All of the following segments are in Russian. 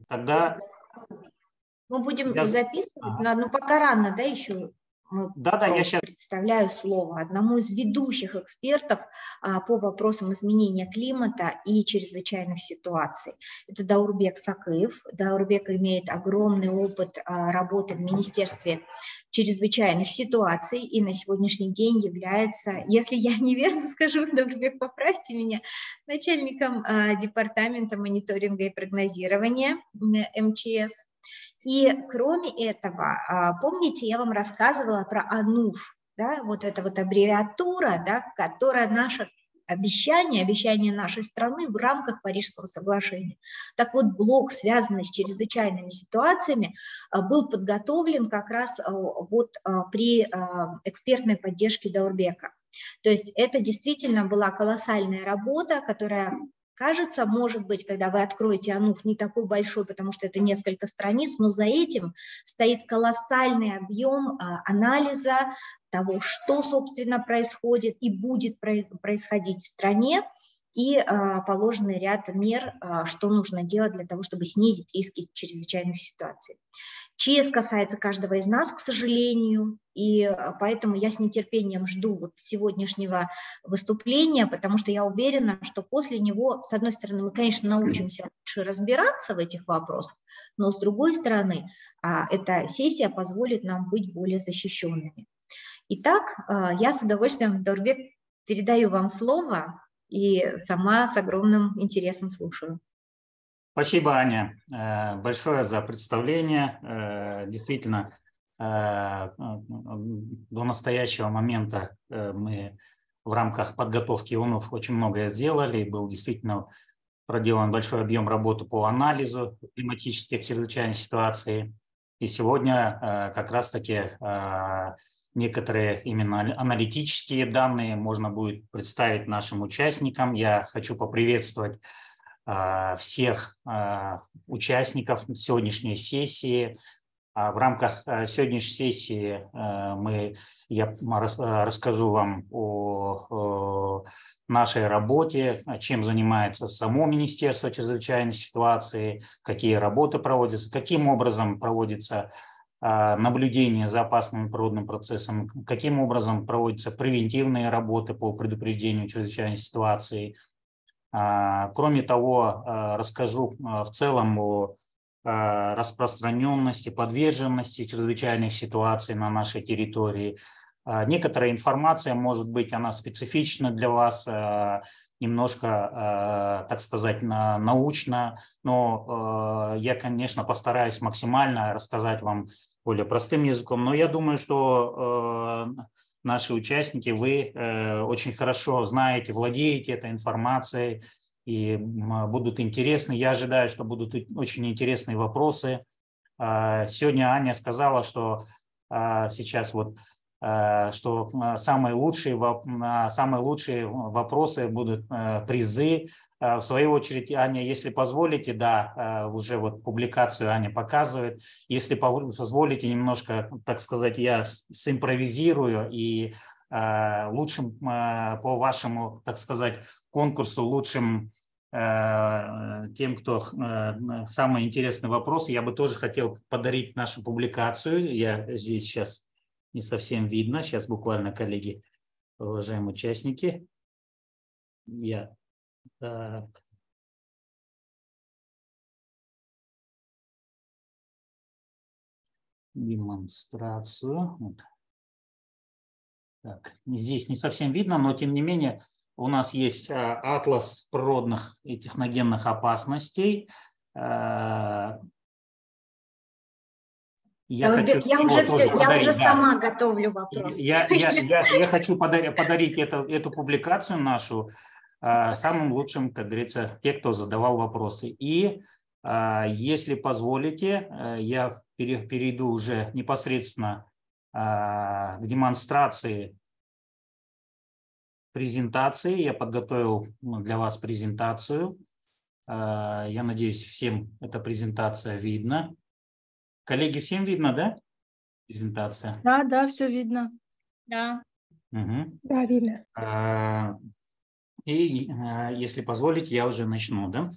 Тогда мы будем я... записывать, ну пока рано, да, еще. Да, я сейчас предоставляю слово одному из ведущих экспертов по вопросам изменения климата и чрезвычайных ситуаций. Это Даурбек Сакыев. Даурбек имеет огромный опыт работы в Министерстве чрезвычайных ситуаций и на сегодняшний день является, если я неверно скажу, Даурбек, поправьте меня, начальником департамента мониторинга и прогнозирования МЧС. И кроме этого, помните, я вам рассказывала про АНУФ, да, вот эта вот аббревиатура, да, которая наше обещание нашей страны в рамках Парижского соглашения. Так вот, блок, связанный с чрезвычайными ситуациями, был подготовлен как раз вот при экспертной поддержке Даурбека. То есть это действительно была колоссальная работа, которая... Кажется, может быть, когда вы откроете АНУФ, не такой большой, потому что это несколько страниц, но за этим стоит колоссальный объем анализа того, что, собственно, происходит и будет происходить в стране, и положенный ряд мер, что нужно делать для того, чтобы снизить риски чрезвычайных ситуаций. ЧС касается каждого из нас, к сожалению, и поэтому я с нетерпением жду вот сегодняшнего выступления, потому что я уверена, что после него, с одной стороны, мы, конечно, научимся лучше разбираться в этих вопросах, но с другой стороны, эта сессия позволит нам быть более защищенными. Итак, я с удовольствием, Даурбек, передаю вам слово и сама с огромным интересом слушаю. Спасибо, Аня, большое за представление. Действительно, до настоящего момента мы в рамках подготовки ОНУФ очень многое сделали. Был действительно проделан большой объем работы по анализу климатических чрезвычайных ситуаций. И сегодня как раз-таки некоторые именно аналитические данные можно будет представить нашим участникам. Я хочу поприветствовать всех участников сегодняшней сессии. В рамках сегодняшней сессии я расскажу вам о нашей работе, чем занимается само Министерство чрезвычайной ситуации, какие работы проводятся, каким образом проводится наблюдение за опасным природным процессом, каким образом проводятся превентивные работы по предупреждению чрезвычайной ситуации. Кроме того, расскажу в целом о распространенности, подверженности чрезвычайных ситуаций на нашей территории. Некоторая информация, может быть, она специфична для вас, немножко, так сказать, научно, но я, конечно, постараюсь максимально рассказать вам более простым языком, но я думаю, что наши участники, вы очень хорошо знаете, владеете этой информацией и будут интересны. Я ожидаю, что будут очень интересные вопросы. Сегодня Аня сказала, что сейчас вот, что самые лучшие вопросы будут призы. В свою очередь, Аня, если позволите, да, уже вот публикацию Аня показывает. Если позволите, немножко, так сказать, я симпровизирую и лучшим по вашему, так сказать, конкурсу, лучшим тем, кто самый интересный вопрос, я бы тоже хотел подарить нашу публикацию. Я здесь сейчас не совсем видно. Сейчас буквально, коллеги, уважаемые участники. Так. Демонстрацию. Вот. Так. Здесь не совсем видно, но тем не менее у нас есть атлас природных и техногенных опасностей. Я уже сама готовлю вопрос. Я хочу подарить эту публикацию нашу самым лучшим, как говорится, те, кто задавал вопросы. И если позволите, я перейду уже непосредственно к демонстрации презентации. Я подготовил для вас презентацию. Я надеюсь, всем эта презентация видна. Коллеги, всем видно, да? Презентация? Да, все видно. Да. Угу. Да, видно. И если позволите, я уже начну, да?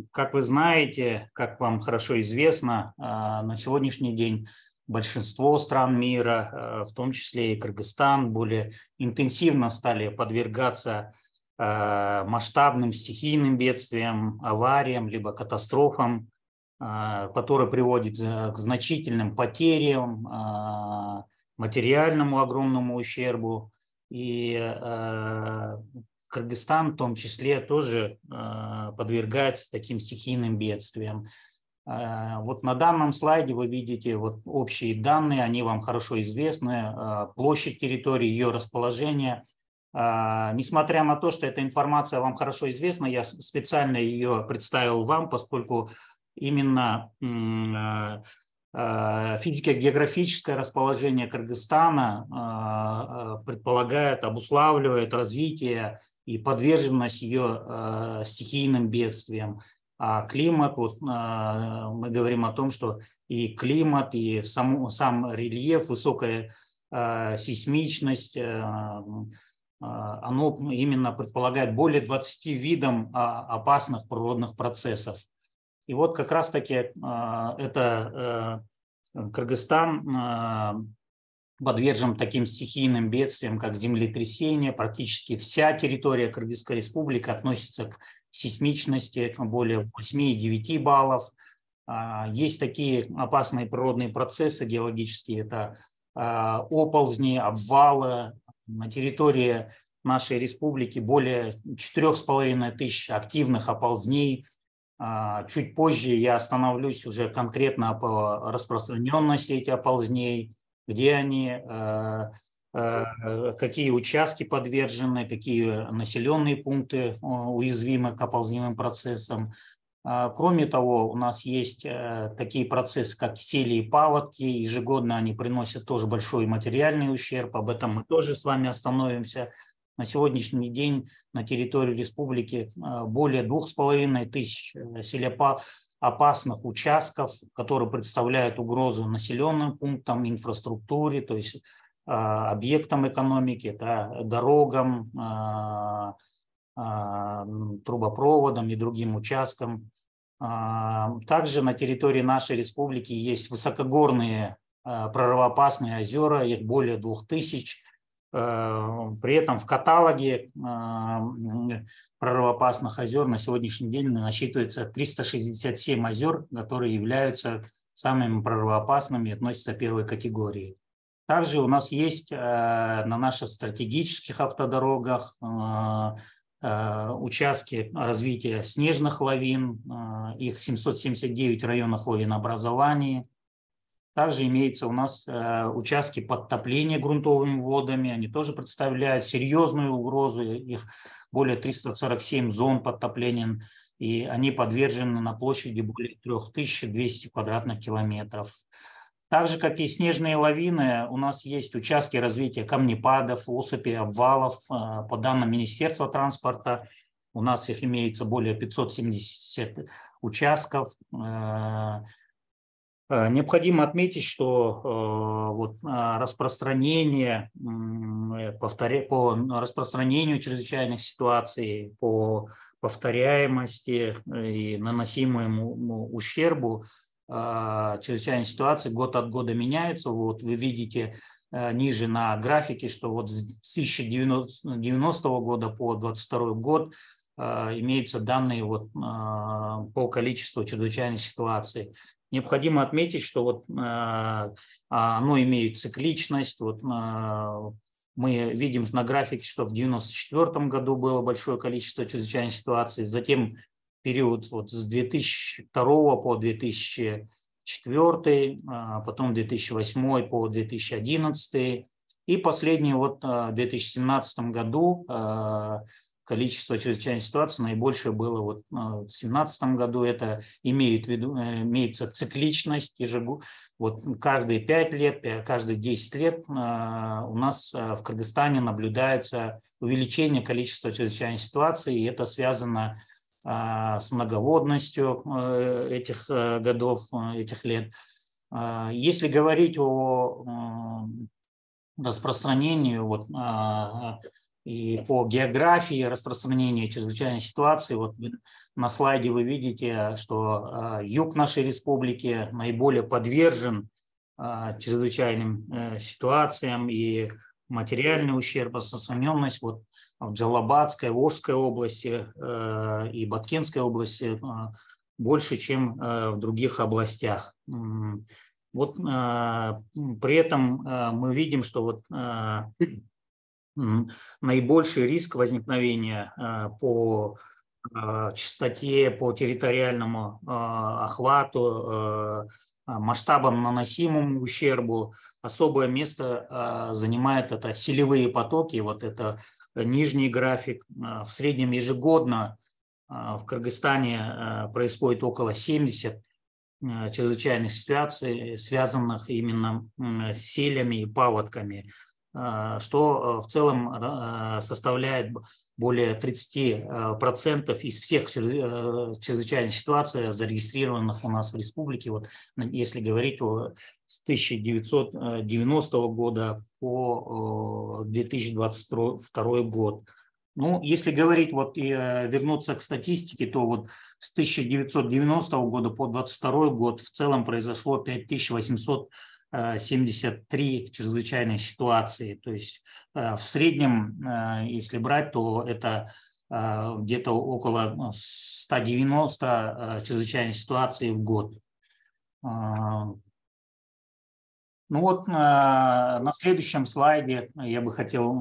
Как вы знаете, как вам хорошо известно, на сегодняшний день большинство стран мира, в том числе и Кыргызстан, более интенсивно стали подвергаться масштабным стихийным бедствиям, авариям, либо катастрофам, которые приводят к значительным потерям, материальному огромному ущербу. И Кыргызстан в том числе тоже подвергается таким стихийным бедствиям. Вот на данном слайде вы видите вот общие данные, они вам хорошо известны, площадь территории, ее расположение. Несмотря на то, что эта информация вам хорошо известна, я специально ее представил вам, поскольку именно физико-географическое расположение Кыргызстана предполагает, обуславливает развитие и подверженность ее стихийным бедствиям. А климат, вот мы говорим о том, что и климат, и сам рельеф, высокая сейсмичность, оно именно предполагает более 20 видов опасных природных процессов. И вот как раз-таки это Кыргызстан подвержен таким стихийным бедствиям, как землетрясение. Практически вся территория Кыргызской республики относится к сейсмичности более 8-9 баллов. Есть такие опасные природные процессы геологические, это оползни, обвалы. На территории нашей республики более 4500 активных оползней. Чуть позже я остановлюсь уже конкретно по распространенности этих оползней, где они, какие участки подвержены, какие населенные пункты уязвимы к оползневым процессам. Кроме того, у нас есть такие процессы, как сели и паводки. Ежегодно они приносят тоже большой материальный ущерб. Об этом мы тоже с вами остановимся. На сегодняшний день на территории республики более 2500 селеопасных участков, которые представляют угрозу населенным пунктам, инфраструктуре, то есть объектам экономики, да, дорогам, трубопроводам и другим участкам. Также на территории нашей республики есть высокогорные прорывоопасные озера, их более 2000. При этом в каталоге прорывоопасных озер на сегодняшний день насчитывается 367 озер, которые являются самыми прорывоопасными и относятся к первой категории. Также у нас есть на наших стратегических автодорогах участки развития снежных лавин, их 779 районов лавинообразования. Также имеются у нас участки подтопления грунтовыми водами, они тоже представляют серьезную угрозу, их более 347 зон подтопления, и они подвержены на площади более 3200 квадратных километров. Так же, как и снежные лавины, у нас есть участки развития камнепадов, осыпей, обвалов. По данным Министерства транспорта, у нас их имеется более 570 участков. Необходимо отметить, что распространение, по распространению чрезвычайных ситуаций, по повторяемости и наносимому ущербу чрезвычайные ситуации год от года меняются. Вот вы видите ниже на графике, что вот с 1990 года по 2022 год имеются данные вот по количеству чрезвычайных ситуаций. Необходимо отметить, что вот оно имеет цикличность. Вот мы видим на графике, что в 1994 году было большое количество чрезвычайных ситуаций, затем период вот с 2002 по 2004, потом 2008 по 2011, и последний вот в 2017 году количество чрезвычайных ситуаций наибольшее было вот в 2017 году. Это имеется цикличность, вот каждые 5 лет, каждые 10 лет у нас в Кыргызстане наблюдается увеличение количества чрезвычайных ситуаций, и это связано с многоводностью этих годов, этих лет. Если говорить о распространении И по географии распространения чрезвычайной ситуации, вот на слайде вы видите, что юг нашей республики наиболее подвержен чрезвычайным ситуациям, и материальный ущерб, распространенность вот в Джалабадской, Волжской области и Баткенской области больше, чем в других областях. Вот при этом мы видим, что вот наибольший риск возникновения по частоте, по территориальному охвату, масштабам наносимому ущербу особое место занимает это селевые потоки. Вот это нижний график. В среднем ежегодно в Кыргызстане происходит около 70 чрезвычайных ситуаций, связанных именно с селями и паводками, что в целом составляет более 30% из всех чрезвычайных ситуаций, зарегистрированных у нас в республике. Вот, если говорить с 1990 года по 2022 год. Ну, если говорить, вот и вернуться к статистике, то вот с 1990 года по 2022 год в целом произошло 5873 чрезвычайные ситуации. То есть в среднем, если брать, то это где-то около 190 чрезвычайных ситуаций в год. Ну вот на следующем слайде я бы хотел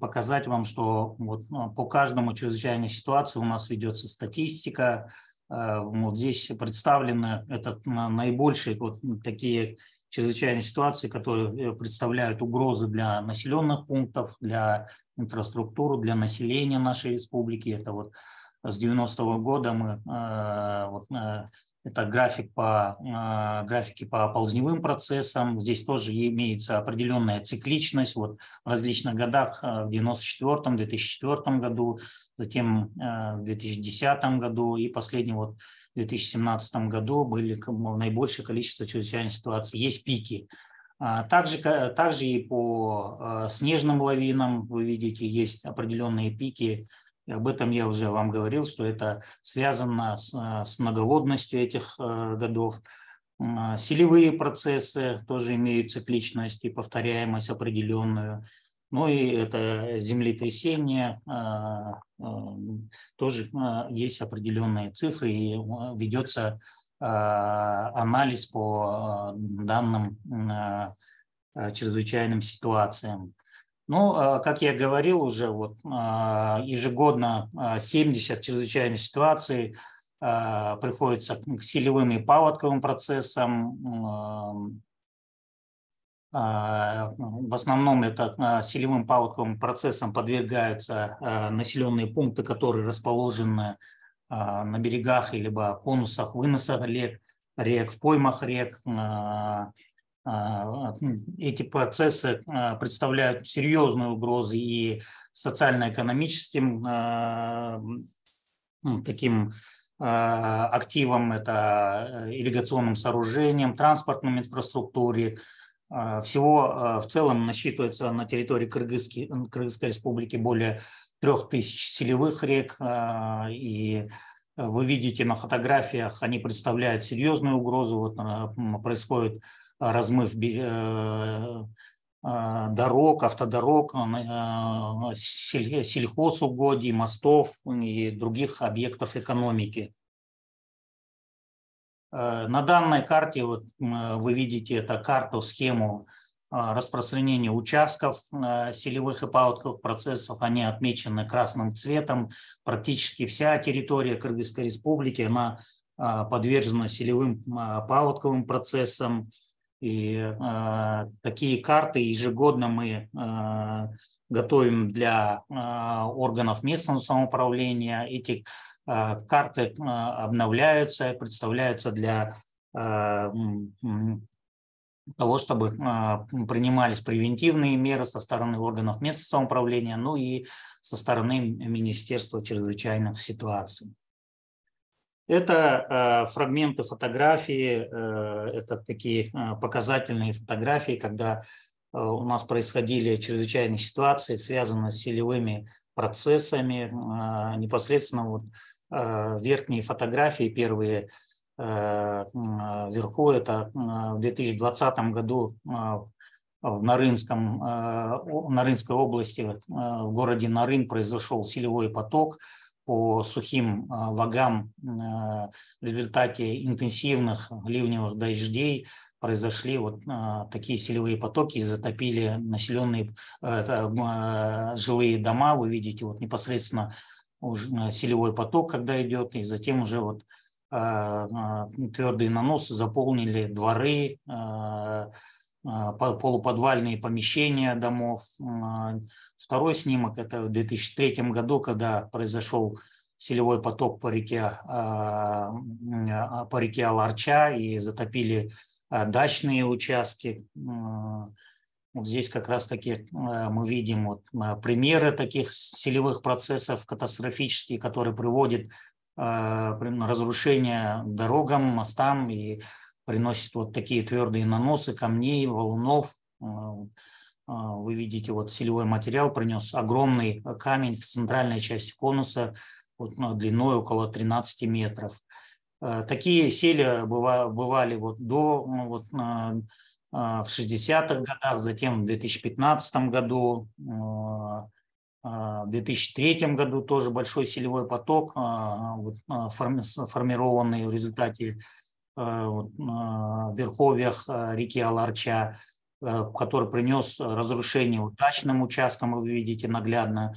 показать вам, что вот по каждому чрезвычайной ситуации у нас ведется статистика. Вот здесь представлены наибольшие вот такие чрезвычайные ситуации, которые представляют угрозы для населенных пунктов, для инфраструктуры, для населения нашей республики. Это вот с 90-го года мы это графики по оползневым процессам. Здесь тоже имеется определенная цикличность. Вот в различных годах, в 1994, 2004 году, затем в 2010 году и последнем вот в 2017 году были наибольшее количество чрезвычайных ситуаций. Есть пики. Также и по снежным лавинам, вы видите, есть определенные пики. Об этом я уже вам говорил, что это связано с многоводностью этих годов. Селевые процессы тоже имеют цикличность и повторяемость определенную. Ну и это землетрясение, тоже есть определенные цифры, и ведется анализ по данным чрезвычайным ситуациям. Ну, как я говорил уже, вот, ежегодно 70 чрезвычайных ситуаций приходится к селевым и паводковым процессам. В основном это селевым паводковым процессам подвергаются населенные пункты, которые расположены на берегах или конусах, выносах рек, в поймах рек. Эти процессы представляют серьезную угрозу и социально-экономическим таким активам, это ирригационным сооружениям, транспортной инфраструктуре. Всего в целом насчитывается на территории Кыргызской республики более 3000 селевых рек, и вы видите на фотографиях, они представляют серьезную угрозу. Вот происходит размыв дорог, автодорог, сельхозугодий, мостов и других объектов экономики. На данной карте вот вы видите это карту, схему распространения участков селевых и паводковых процессов. Они отмечены красным цветом. Практически вся территория Кыргызской республики она подвержена селевым паводковым процессам. И такие карты ежегодно мы готовим для органов местного самоуправления. Эти карты обновляются, представляются для того, чтобы принимались превентивные меры со стороны органов местного самоуправления, ну и со стороны Министерства чрезвычайных ситуаций. Это фрагменты фотографии, это такие показательные фотографии, когда у нас происходили чрезвычайные ситуации, связанные с селевыми процессами. Непосредственно вот верхние фотографии, первые вверху, это в 2020 году в Нарынской области, в городе Нарын произошел селевой поток по сухим лагам. В результате интенсивных ливневых дождей произошли вот такие селевые потоки и затопили населенные жилые дома. Вы видите вот непосредственно уже селевой поток, когда идет, и затем уже вот твердые наносы заполнили дворы, полуподвальные помещения домов. Второй снимок – это в 2003 году, когда произошел селевой поток по реке Аларча и затопили дачные участки. Вот здесь как раз-таки мы видим вот примеры таких селевых процессов катастрофических, которые приводят к разрушению дорогам, мостам и приносит вот такие твердые наносы камней, валунов. Вы видите, вот селевой материал принес огромный камень в центральной части конуса вот, длиной около 13 метров. Такие сели бывали вот в 60-х годах, затем в 2015 году, в 2003 году тоже большой селевой поток, формированный в результате в верховьях реки Аларча, который принес разрушение дачным участкам, вы видите наглядно,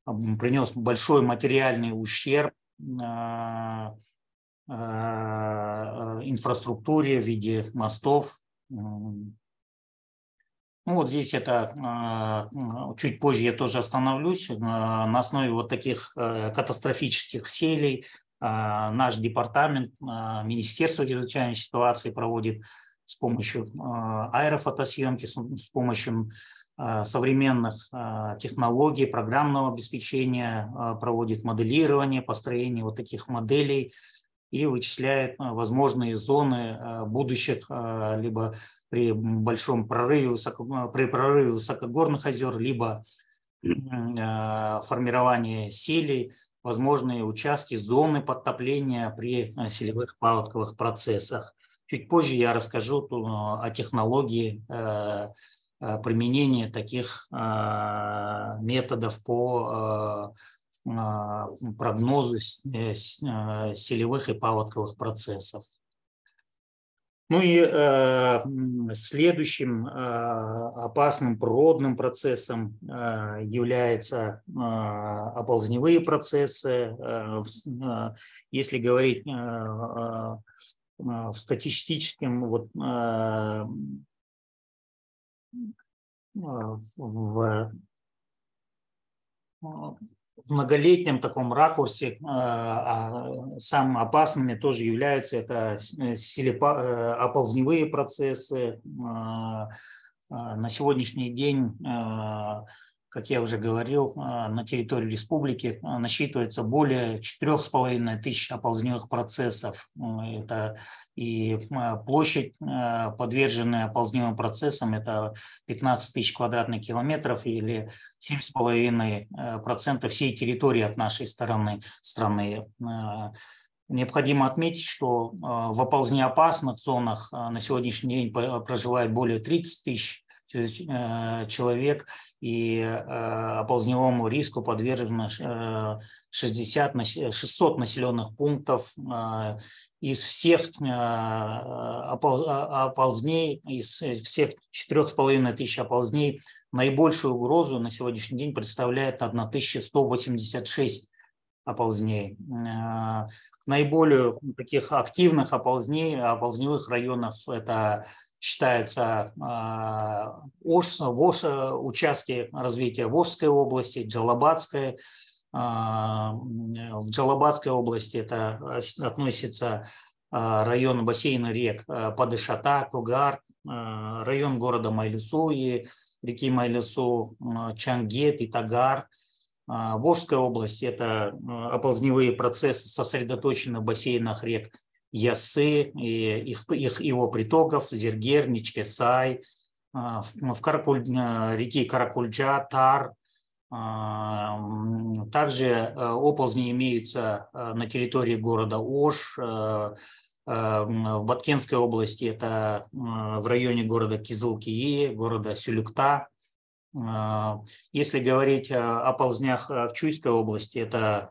принес большой материальный ущерб инфраструктуре в виде мостов. Ну, вот здесь это чуть позже я тоже остановлюсь. На основе вот таких катастрофических селей наш департамент, Министерство чрезвычайной ситуации проводит с помощью аэрофотосъемки, с помощью современных технологий, программного обеспечения, проводит моделирование, построение вот таких моделей и вычисляет возможные зоны будущих, либо при большом прорыве, при прорыве высокогорных озер, либо формировании селей, возможные участки, зоны подтопления при селевых паводковых процессах. Чуть позже я расскажу о технологии применения таких методов по прогнозу селевых и паводковых процессов. Ну и следующим опасным природным процессом являются оползневые процессы. Если говорить в статистическом, вот, в многолетнем таком ракурсе самыми опасными тоже являются это оползневые процессы. На сегодняшний день, как я уже говорил, на территории республики насчитывается более 4500 оползневых процессов. Это и площадь, подверженная оползневым процессам, это 15 тысяч квадратных километров или 7,5% всей территории от нашей страны. Необходимо отметить, что в оползнеопасных зонах на сегодняшний день проживает более 30 тысяч человек, и оползневому риску подвержено 600 населенных пунктов. Из всех оползней, из всех 4500 оползней, наибольшую угрозу на сегодняшний день представляет 1186 оползней. Наиболее таких активных оползневых районов это считается участки развития Волжской области, Джалабадской. В Джалабадской области это относится район бассейна рек Падышата, Кугар, район города Майлису и реки Майлису, Чангет и Тагар. Волжская область – это оползневые процессы сосредоточены в бассейнах рек Ясы и его притоков, Зергер, Ничкесай, реки Каракульджа, Тар. Также оползни имеются на территории города Ош, в Баткенской области, это в районе города Кизылкии, города Сюлюкта. Если говорить о оползнях в Чуйской области, это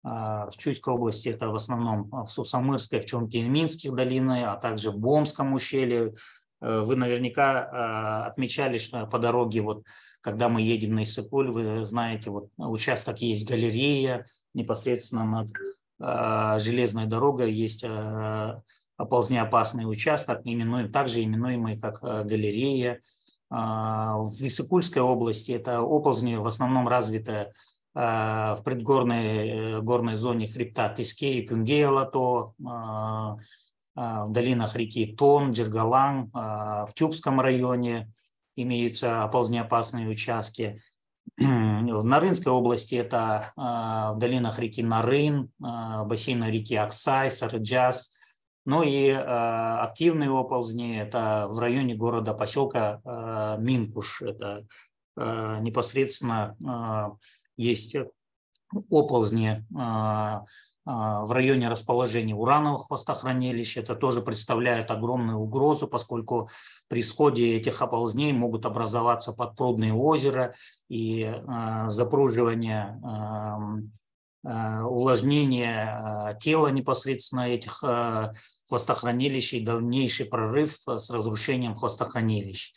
в Чуйской области это в основном в Сусамырской, в Чонкин-Минских долинах, а также в Бомском ущелье. Вы наверняка отмечали, что по дороге, вот, когда мы едем на Иссык-Куль, вы знаете, вот участок есть галерея, непосредственно над железной дорогой есть оползнеопасный участок, также именуемый как галерея. В Иссык-Кульской области это оползни в основном развиты в предгорной горной зоне хребта Теске и Кюнгей-Алато, в долинах реки Тон, Джергалан, в Тюбском районе имеются оползнеопасные участки. В Нарынской области это в долинах реки Нарын, бассейна реки Аксай, Сарыджас. Ну и активные оползни это в районе города, поселка Минкуш. Это непосредственно есть оползни в районе расположения урановых хвостохранилищ. Это тоже представляет огромную угрозу, поскольку при сходе этих оползней могут образоваться подпрудные озера и запруживание, увлажнение тела непосредственно этих хвостохранилищ и дальнейший прорыв с разрушением хвостохранилищ.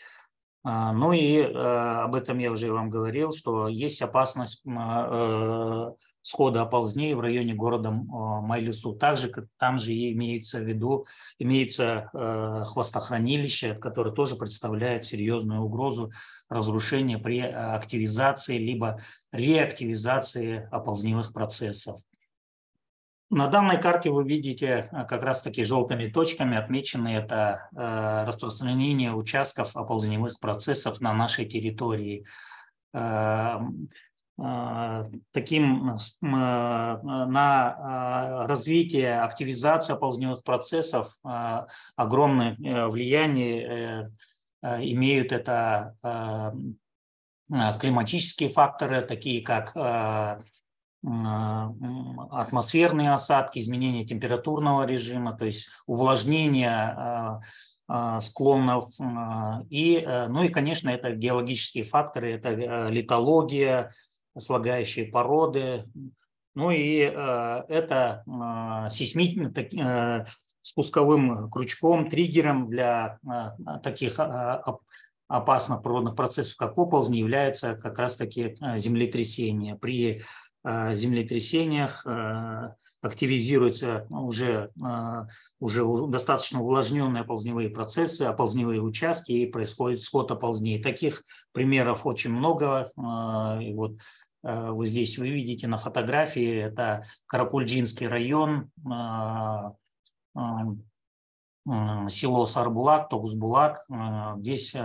Ну и об этом я уже вам говорил, что есть опасность схода оползней в районе города Майлюсу. Также там же имеется хвостохранилище, которое тоже представляет серьезную угрозу разрушения при активизации либо реактивизации оползневых процессов. На данной карте вы видите как раз-таки желтыми точками отмечены это распространение участков оползневых процессов на нашей территории. На развитие, активизацию оползневых процессов огромное влияние имеют это климатические факторы, такие как атмосферные осадки, изменение температурного режима, то есть увлажнение склонов. Ну и, конечно, это геологические факторы, это литология, слагающие породы. Ну и это спусковым крючком, триггером для таких опасных природных процессов, как оползни, является как раз-таки землетрясение. При землетрясениях активизируются уже достаточно увлажненные оползневые процессы, оползневые участки, и происходит сход оползней. Таких примеров очень много. И вот вы здесь вы видите на фотографии, это Каракульджинский район, село Сарбулак, Токсбулак. Здесь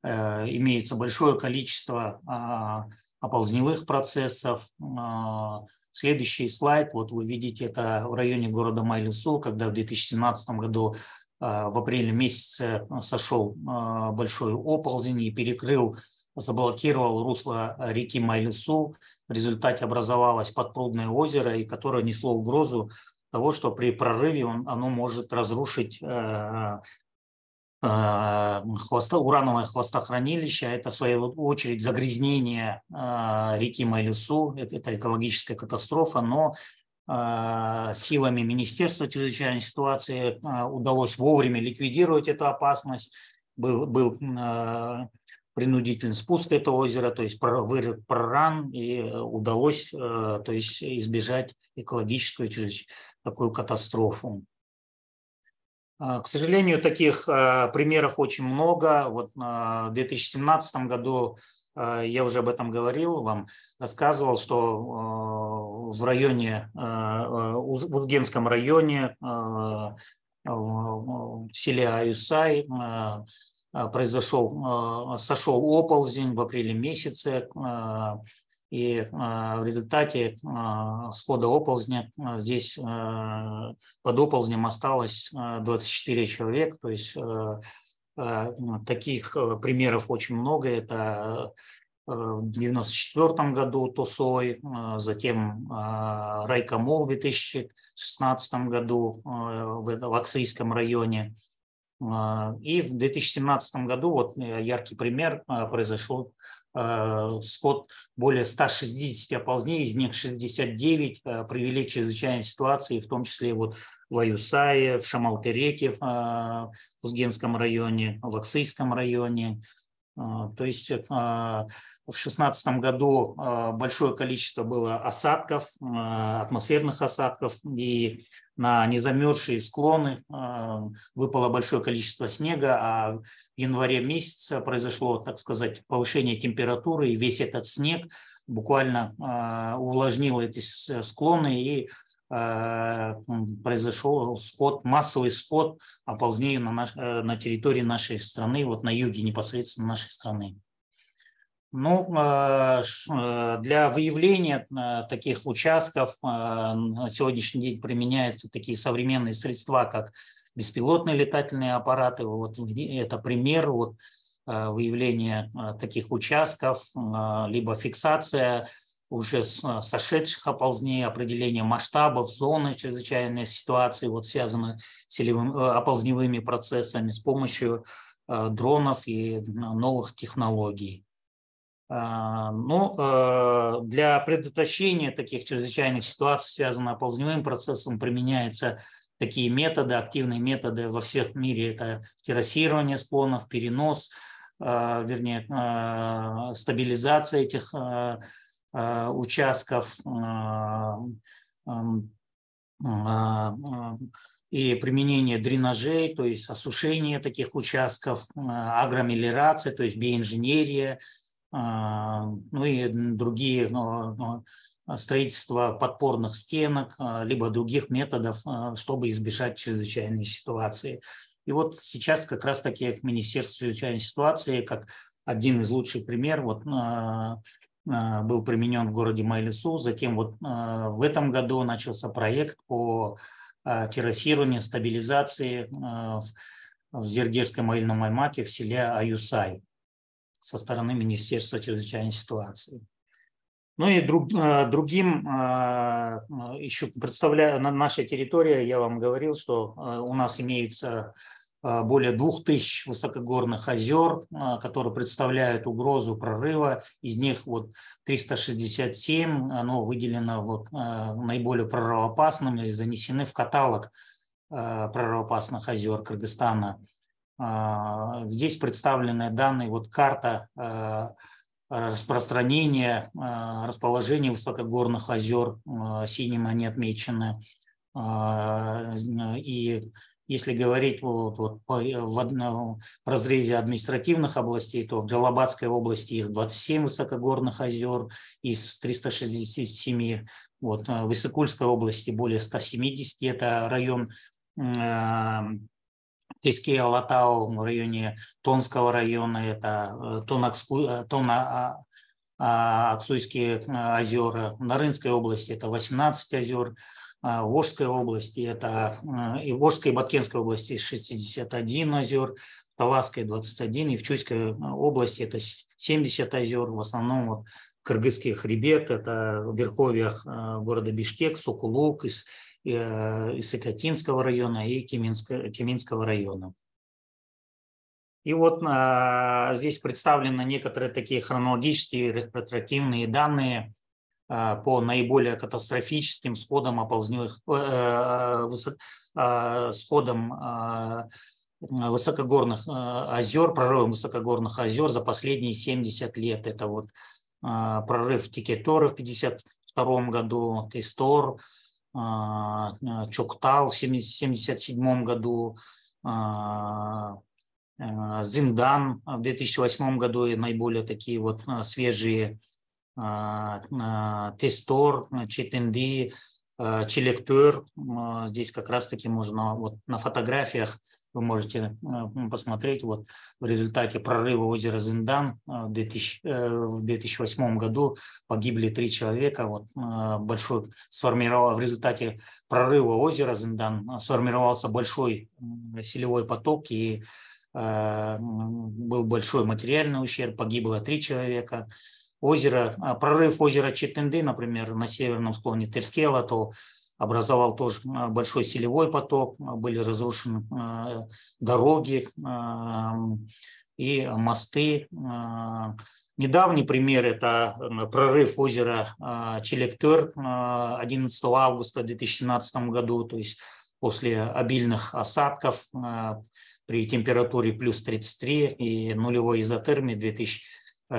имеется большое количество оползневых процессов. Следующий слайд, вот вы видите, это в районе города Майлюсу, когда в 2017 году в апреле месяце сошел большой оползень и заблокировал русло реки Майлюсу. В результате образовалось подпрудное озеро, и которое несло угрозу того, что при прорыве оно может разрушить урановое хвостохранилище. Это, в свою очередь, загрязнение реки Майлюсу. Это экологическая катастрофа, но силами Министерства чрезвычайной ситуации удалось вовремя ликвидировать эту опасность. Был принудительный спуск этого озера, то есть вырыт проран, и удалось то есть избежать экологическую такую катастрофу. К сожалению, таких примеров очень много. Вот в 2017 году я уже об этом говорил, вам рассказывал, что в районе, в Узгенском районе, в селе Аюсай сошел оползень в апреле месяце, и в результате схода оползня здесь под оползнем осталось 24 человека, то есть таких примеров очень много. Это в 1994 году Тосой, затем Райкомол в 2016 году в Аксайском районе. И в 2017 году, вот яркий пример, произошел скот более 160 оползнений, из них 69 привели к чрезвычайной ситуации, в том числе вот в Аюсае, в Шамалтереке, в Узгенском районе, в Аксайском районе. То есть в 2016 году большое количество было осадков, атмосферных осадков, и на незамерзшие склоны выпало большое количество снега, а в январе месяце произошло, так сказать, повышение температуры, и весь этот снег буквально увлажнил эти склоны, и произошел массовый сход оползнений на территории нашей страны, вот на юге непосредственно нашей страны. Ну, для выявления таких участков на сегодняшний день применяются такие современные средства, как беспилотные летательные аппараты. Вот это пример вот выявления таких участков, либо фиксация уже сошедших оползнений, определение масштабов, зоны чрезвычайной ситуации, вот связаны с оползневыми процессами с помощью дронов и новых технологий. Но для предотвращения таких чрезвычайных ситуаций, связанных с оползневым процессом, применяются такие методы, активные методы во всех мире. Это террасирование склонов, перенос, вернее, стабилизация этих участков и применение дренажей, то есть осушение таких участков, агромелиорация, то есть биоинженерия, ну и другие строительство подпорных стенок, либо других методов, чтобы избежать чрезвычайной ситуации. И вот сейчас как раз таки Министерство чрезвычайной ситуации, как один из лучших примеров, вот, был применен в городе Майлису. Затем вот в этом году начался проект по террасированию, стабилизации в Зергерском майольном аймаке в селе Аюсай со стороны Министерства чрезвычайной ситуации. Ну и другим еще представляю, на нашей территории, я вам говорил, что у нас имеется более 2000 высокогорных озер, которые представляют угрозу прорыва. Из них вот 367, оно выделено вот наиболее прорывоопасным и занесены в каталог прорывоопасных озер Кыргызстана. Здесь представлены данные, вот карта распространения, расположения высокогорных озер, синим они отмечены. И если говорить в разрезе административных областей, то в Джалабадской области их 27 высокогорных озер из 367, вот, в Иссыкульской области более 170, это район Тескей-Алатау, в районе Тонского района, это Тона-Аксуйские озера, в Нарынской области это 18 озер, в Волжской области это и в Волжской и Баткенской области 61 озер, в Таласской 21, и в Чуйской области это 70 озер, в основном вот Кыргызский хребет, это в верховьях города Бишкек, Сокулук, Исыкатинского района и Кеминского района. И вот здесь представлены некоторые такие хронологические ретроспективные данные по наиболее катастрофическим сходам высокогорных озер, прорывом высокогорных озер за последние 70 лет. Это вот прорыв Текетора в 1952 году, Тестор, Чоктал в 1977 году, Зиндан в 2008 году, и наиболее такие вот свежие Тестор, Четенди, Челектор. Здесь как раз-таки можно вот на фотографиях вы можете посмотреть, вот в результате прорыва озера Зиндан в 2008 году погибли 3 человека. Вот в результате прорыва озера Зиндан сформировался большой селевой поток, и был большой материальный ущерб, погибло 3 человека. Прорыв озера Читынды, например, на северном склоне Терскела-Ато образовал тоже большой селевой поток, были разрушены дороги и мосты. Недавний пример – это прорыв озера Челектер 11 августа 2017 году, то есть после обильных осадков при температуре плюс 33 и нулевой изотермии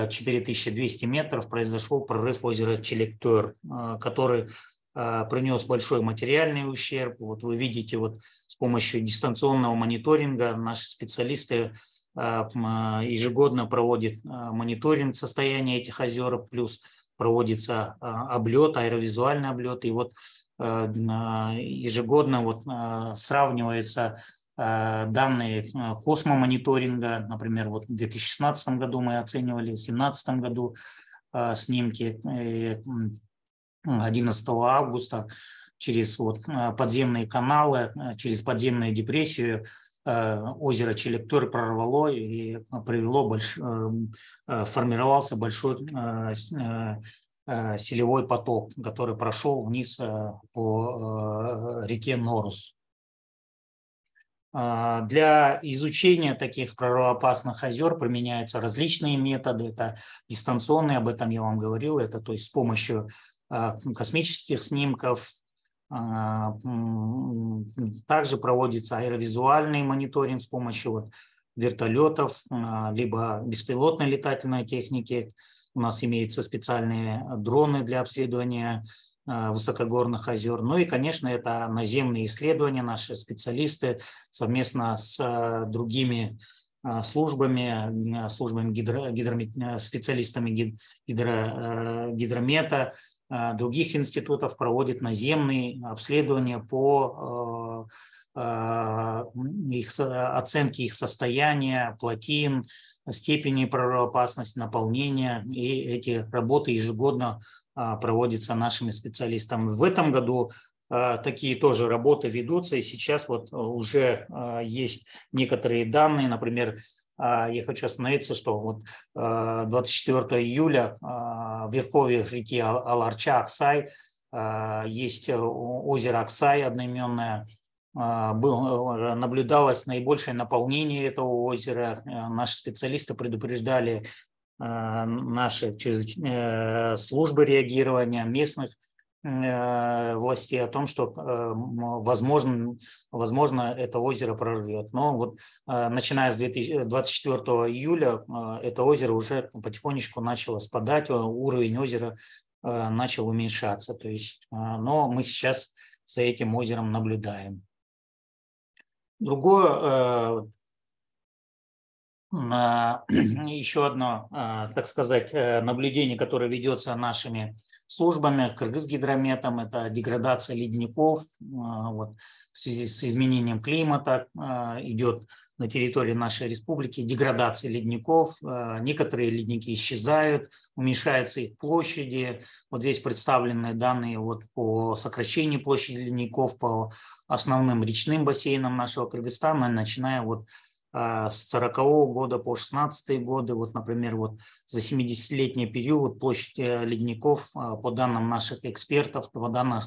4200 метров произошел прорыв озера Челектер, который принес большой материальный ущерб. Вот вы видите, вот с помощью дистанционного мониторинга наши специалисты ежегодно проводят мониторинг состояния этих озер, плюс проводится облет, аэровизуальный облет, и вот ежегодно вот сравниваются данные космомониторинга. Например, вот в 2016 году мы оценивали, в 2017 году снимки 11 августа через вот подземные каналы, через подземную депрессию озеро Челектер прорвало и формировался большой селевой поток, который прошел вниз по реке Норус. Для изучения таких прорывоопасных озер применяются различные методы. Это дистанционные, об этом я вам говорил, это то есть с помощью космических снимков. Также проводится аэровизуальный мониторинг с помощью вертолетов, либо беспилотной летательной техники. У нас имеются специальные дроны для обследования высокогорных озер. Ну и, конечно, это наземные исследования. Наши специалисты совместно с другими службами, специалистами гидромета, других институтов проводят наземные обследования по оценке их состояния, плотин, степени прорывоопасности, наполнения. И эти работы ежегодно проводятся нашими специалистами. В этом году такие тоже работы ведутся, и сейчас вот уже есть некоторые данные, например, я хочу остановиться, что вот 24 июля в верховьях реки Аларча, Аксай, есть озеро Аксай одноименное, наблюдалось наибольшее наполнение этого озера. Наши специалисты предупреждали наши службы реагирования местных властей о том, что возможно это озеро прорвет. Но вот начиная с 24 июля это озеро уже потихонечку начало спадать, уровень озера начал уменьшаться. То есть, но мы сейчас за этим озером наблюдаем. Другое, еще одно, так сказать, наблюдение, которое ведется нашими службами, Кыргызгидрометом, это деградация ледников. Вот, в связи с изменением климата идет на территории нашей республики деградация ледников. Некоторые ледники исчезают, уменьшаются их площади. Вот здесь представлены данные вот по сокращению площади ледников по основным речным бассейнам нашего Кыргызстана, начиная вот с 40-го года по 16-е годы. Вот, например, вот за 70-летний период площадь ледников, по данным наших экспертов, по данным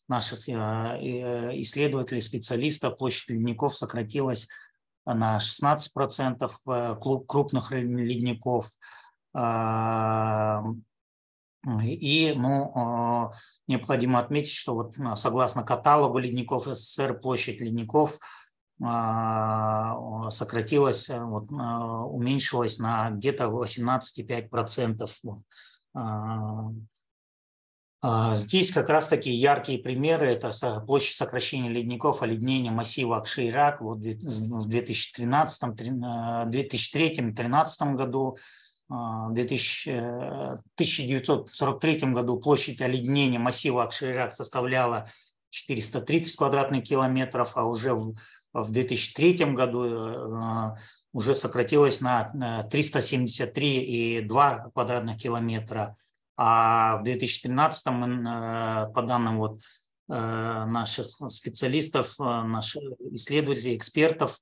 наших исследователей, специалистов, площадь ледников сократилась на 16% крупных ледников. И необходимо отметить, что вот, согласно каталогу ледников СССР, площадь ледников сократилась, уменьшилась на где-то 18,5%. Здесь как раз таки яркие примеры – это площадь сокращения ледников, оледнение массива Акширак вот в 2003-2013 году. В 1943 году площадь оледнения массива Акширак составляла 430 квадратных километров, а уже в 2003 году уже сократилось на 373,2 квадратных километра. А в 2013, по данным наших специалистов, наших исследователей, экспертов,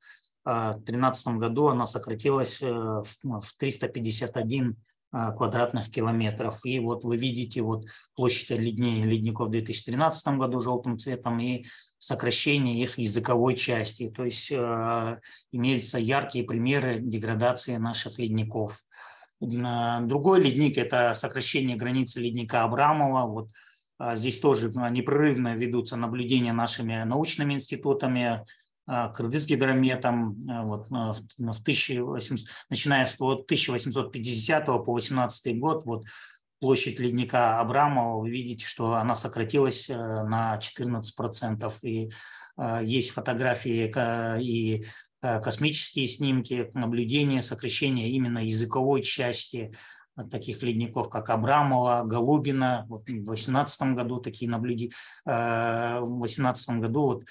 в 2013 году она сократилась в 351 квадратных километров. И вот вы видите вот площадь оледенения ледников в 2013 году желтым цветом и сокращение их языковой части. То есть имеются яркие примеры деградации наших ледников. Другой ледник – это сокращение границы ледника Абрамова. Вот здесь тоже непрерывно ведутся наблюдения нашими научными институтами, Кыргызгидрометом, вот, начиная с 1850 по 18 год, вот, площадь ледника Абрамова, вы видите, что она сократилась на 14%. И есть фотографии и космические снимки, наблюдения, сокращения именно языковой части таких ледников, как Абрамова, Голубина. Вот в 2018 году такие наблюдения. В 2018 году вот,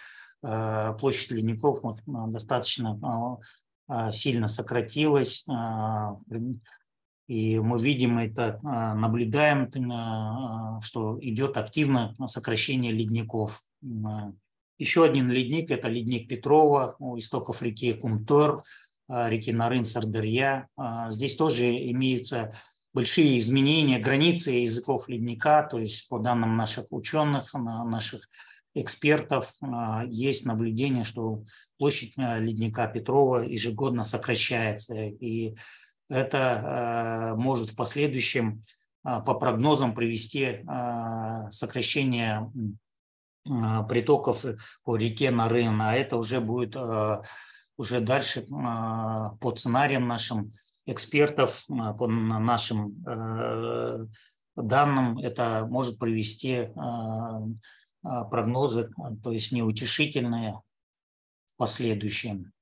площадь ледников вот, достаточно сильно сократилась, и мы видим это, наблюдаем, что идет активное сокращение ледников. Еще один ледник – это ледник Петрова у истоков реки Кумтор, реки Нарын-Сырдарья. Здесь тоже имеются большие изменения границы языков ледника, то есть по данным наших ученых, наших экспертов, есть наблюдение, что площадь ледника Петрова ежегодно сокращается, и это может в последующем по прогнозам привести к сокращению притоков по реке Нарын, а это уже будет уже дальше по сценариям нашим экспертов, по нашим данным, это может привести прогнозы, то есть неутешительные в последующем.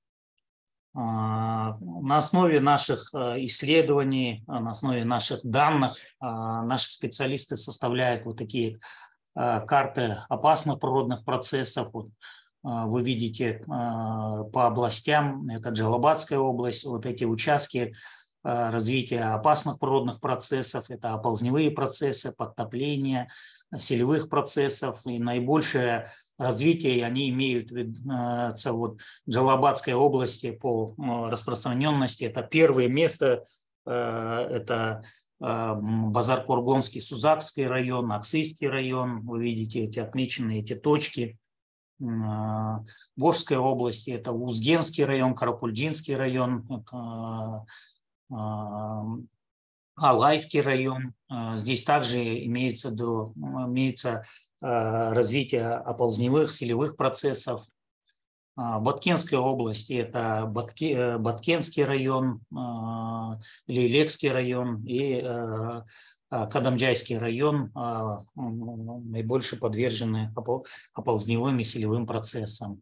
На основе наших исследований, на основе наших данных наши специалисты составляют вот такие карты опасных природных процессов. Вот, вы видите по областям, это Джалабадская область, вот эти участки развития опасных природных процессов, это оползневые процессы, подтопления, селевых процессов, и наибольшее развитие они имеют вот, в Джалабадской области по распространенности. Это первое место, это Базар-Кургонский, Сузакский район, Аксийский район, вы видите эти отмеченные эти точки. В Волжской области это Узгенский район, Каракульдинский район, это Алайский район. Здесь также имеется развитие оползневых, селевых процессов. В Баткенской области это Баткенский район, Лейлекский район и Кадамджайский район наибольше подвержены оползневым и селевым процессам.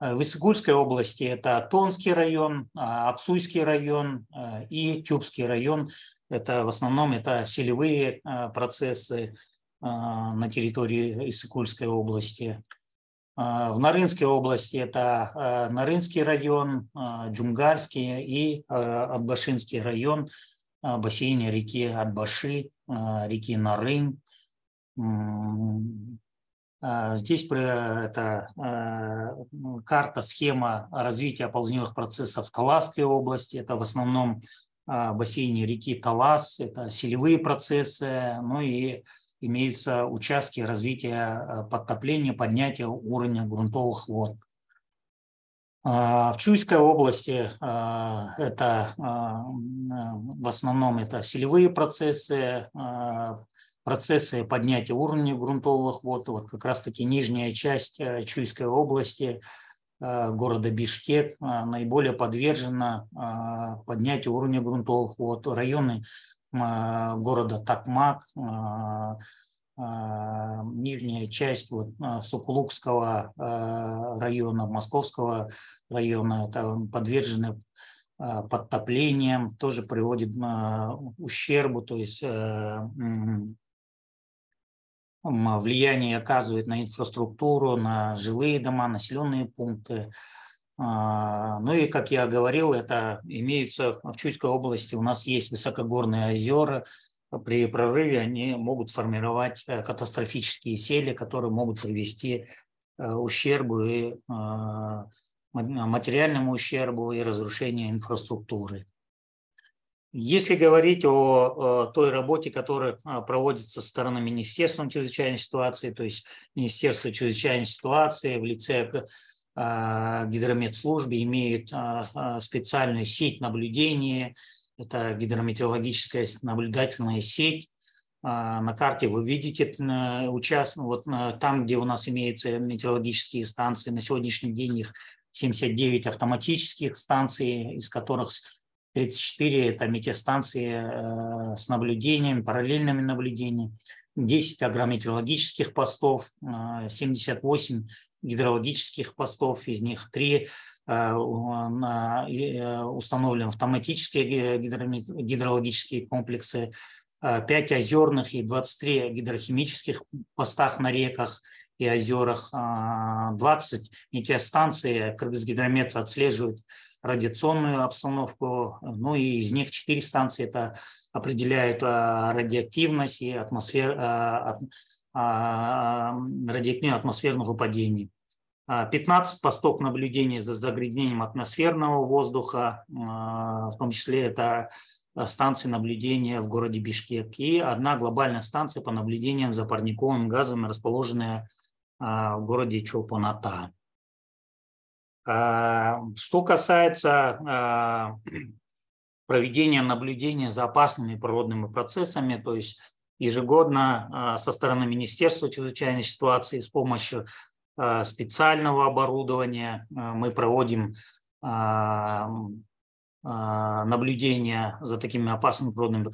В Иссыкульской области это Тонский район, Аксуйский район и Тюбский район. Это в основном это селевые процессы на территории Иссыкульской области. В Нарынской области это Нарынский район, Джумгарский и Атбашинский район, бассейне реки Атбаши, реки Нарын. Здесь это карта, схема развития оползневых процессов в Таласской области. Это в основном бассейне реки Талас, это селевые процессы, ну и имеются участки развития подтопления, поднятия уровня грунтовых вод. В Чуйской области это в основном это селевые процессы, процессы поднятия уровня грунтовых вод. Вот как раз-таки нижняя часть Чуйской области, города Бишкек, наиболее подвержена поднятию уровня грунтовых вод. Районы города Такмак, нижняя часть вот, Сокулукского района, Московского района, это подвержены подтоплениям, тоже приводит к ущербу, то есть влияние оказывает на инфраструктуру, на жилые дома, населенные пункты. Ну и, как я говорил, это имеются в Чуйской области, у нас есть высокогорные озера, при прорыве они могут формировать катастрофические сели, которые могут привести к ущербу и материальному ущербу и разрушению инфраструктуры. Если говорить о той работе, которая проводится со стороны Министерства чрезвычайной ситуации, то есть Министерство чрезвычайной ситуации в лице гидрометслужбы имеет специальную сеть наблюдения, это гидрометеорологическая наблюдательная сеть. На карте вы видите вот там, где у нас имеются метеорологические станции, на сегодняшний день их 79 автоматических станций, из которых 34 – это метеостанции с наблюдением, параллельными наблюдениями, 10 агрометеорологических постов, 78 гидрологических постов, из них 3 установлены автоматические гидрологические комплексы, 5 озерных и 23 гидрохимических постах на реках и озерах, 20 метеостанций. Кыргызгидромет отслеживает радиационную обстановку, ну и из них 4 станции это определяют радиоактивность и радиоактивное атмосферное выпадение. 15 постов наблюдения за загрязнением атмосферного воздуха, в том числе это станции наблюдения в городе Бишкек, и 1 глобальная станция по наблюдениям за парниковыми газами, расположенная в городе Чолпон-Ата. Что касается проведения наблюдения за опасными природными процессами, то есть ежегодно со стороны Министерства чрезвычайной ситуации с помощью специального оборудования мы проводим наблюдения за такими опасными природными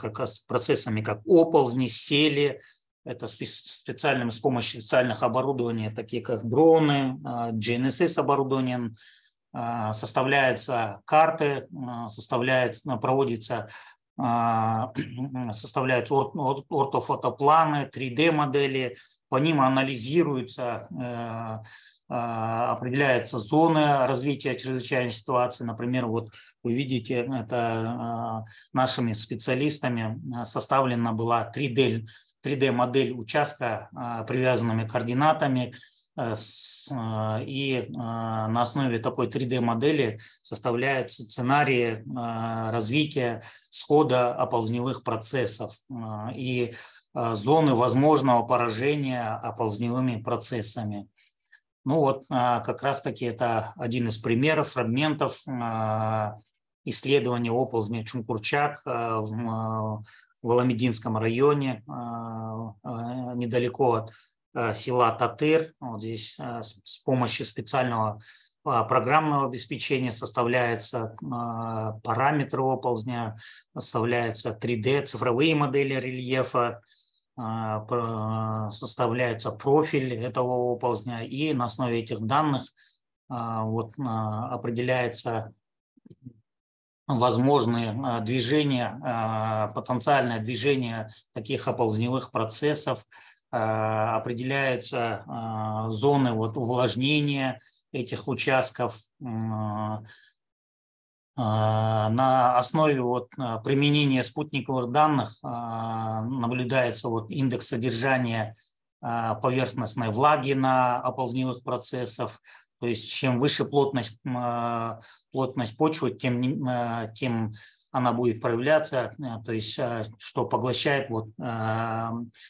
процессами, как оползни, сели. Это специальным, с помощью специальных оборудований, такие как дроны, GNSS оборудованием, составляются карты, составляются ортофотопланы, 3D-модели, по ним анализируются, определяются зоны развития чрезвычайной ситуации. Например, вот вы видите, это нашими специалистами составлена была 3D-модель участка привязанными координатами, и на основе такой 3D-модели составляются сценарии развития схода оползневых процессов и зоны возможного поражения оползневыми процессами. Ну вот как раз-таки это один из примеров, фрагментов исследования оползня Чункурчак в Валамединском районе, недалеко от села Татыр. Вот здесь с помощью специального программного обеспечения составляются параметры оползня, составляются 3D цифровые модели рельефа, составляется профиль этого оползня, и на основе этих данных вот определяется возможные движения, потенциальное движение таких оползневых процессов, определяются зоны вот увлажнения этих участков. На основе вот применения спутниковых данных наблюдается вот индекс содержания поверхностной влаги на оползневых процессах. То есть чем выше плотность почвы, тем она будет проявляться, то есть что поглощает вот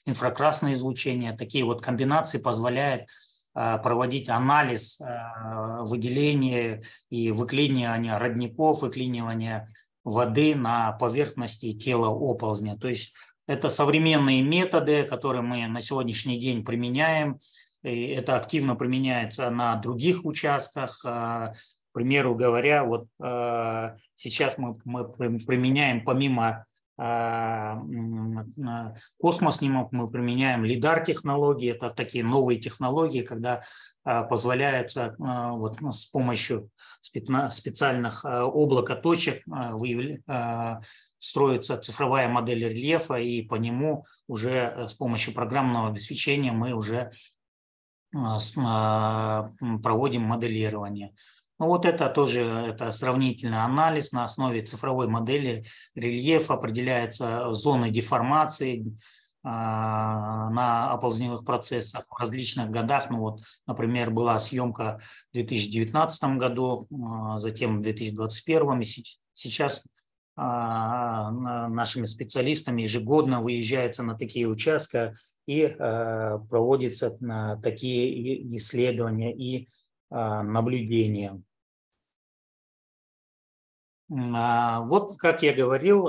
инфракрасное излучение. Такие вот комбинации позволяют проводить анализ выделения и выклинивания родников, выклинивания воды на поверхности тела оползня. То есть это современные методы, которые мы на сегодняшний день применяем. И это активно применяется на других участках. К примеру говоря, вот сейчас мы применяем помимо космоснимок, мы применяем лидар-технологии. Это такие новые технологии, когда позволяется вот с помощью специальных облакоточек строится цифровая модель рельефа, и по нему уже с помощью программного обеспечения мы уже проводим моделирование. Ну, вот это тоже сравнительный анализ на основе цифровой модели рельефа, определяются зоны деформации, на оползневых процессах в различных годах. Ну вот, например, была съемка в 2019 году, затем в 2021, и сейчас нашими специалистами ежегодно выезжается на такие участки и проводятся такие исследования и наблюдения. Вот, как я говорил,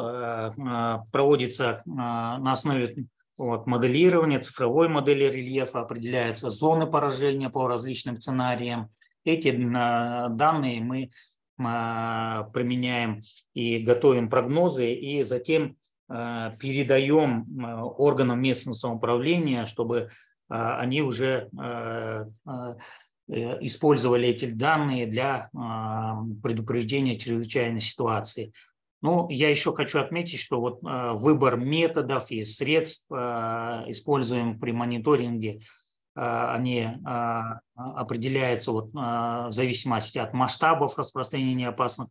проводится на основе моделирования, цифровой модели рельефа, определяются зоны поражения по различным сценариям. Эти данные мы применяем и готовим прогнозы, и затем передаем органам местного самоуправления, чтобы они уже использовали эти данные для предупреждения чрезвычайной ситуации. Ну, я еще хочу отметить, что вот выбор методов и средств, используемых при мониторинге, они определяются вот, в зависимости от масштабов распространения опасных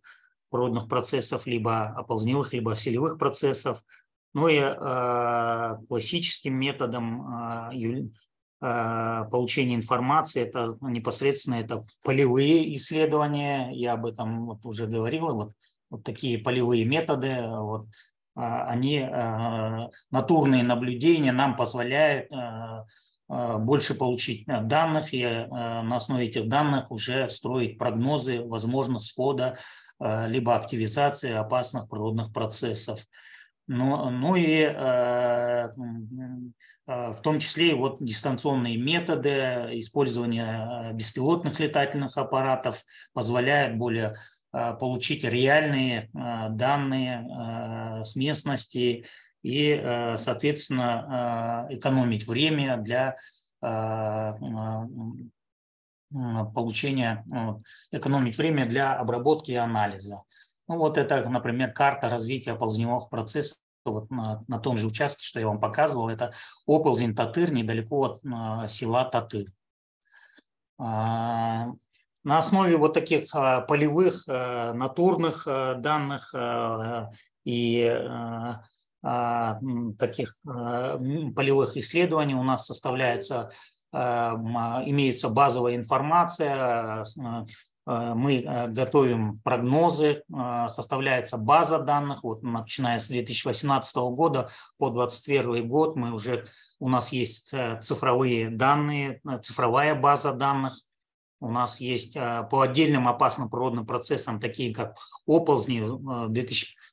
природных процессов, либо оползневых, либо селевых процессов. Ну и классическим методом получения информации это непосредственно это полевые исследования. Я об этом вот уже говорил. Вот такие полевые методы, вот, они, натурные наблюдения нам позволяют больше получить данных и на основе этих данных уже строить прогнозы возможных схода либо активизации опасных природных процессов. Ну и в том числе и вот дистанционные методы использования беспилотных летательных аппаратов позволяют более получить реальные данные с местности и, соответственно, экономить время для получения, экономить время для обработки и анализа. Ну вот это, например, карта развития оползневых процессов вот на том же участке, что я вам показывал. Это оползень Татыр, недалеко от села Татыр. На основе вот таких полевых, натурных данных и таких полевых исследований у нас составляется, имеется базовая информация, мы готовим прогнозы, составляется база данных. Вот, начиная с 2018 года по 2021 год у нас есть цифровые данные, цифровая база данных. У нас есть по отдельным опасным природным процессам, такие как оползни.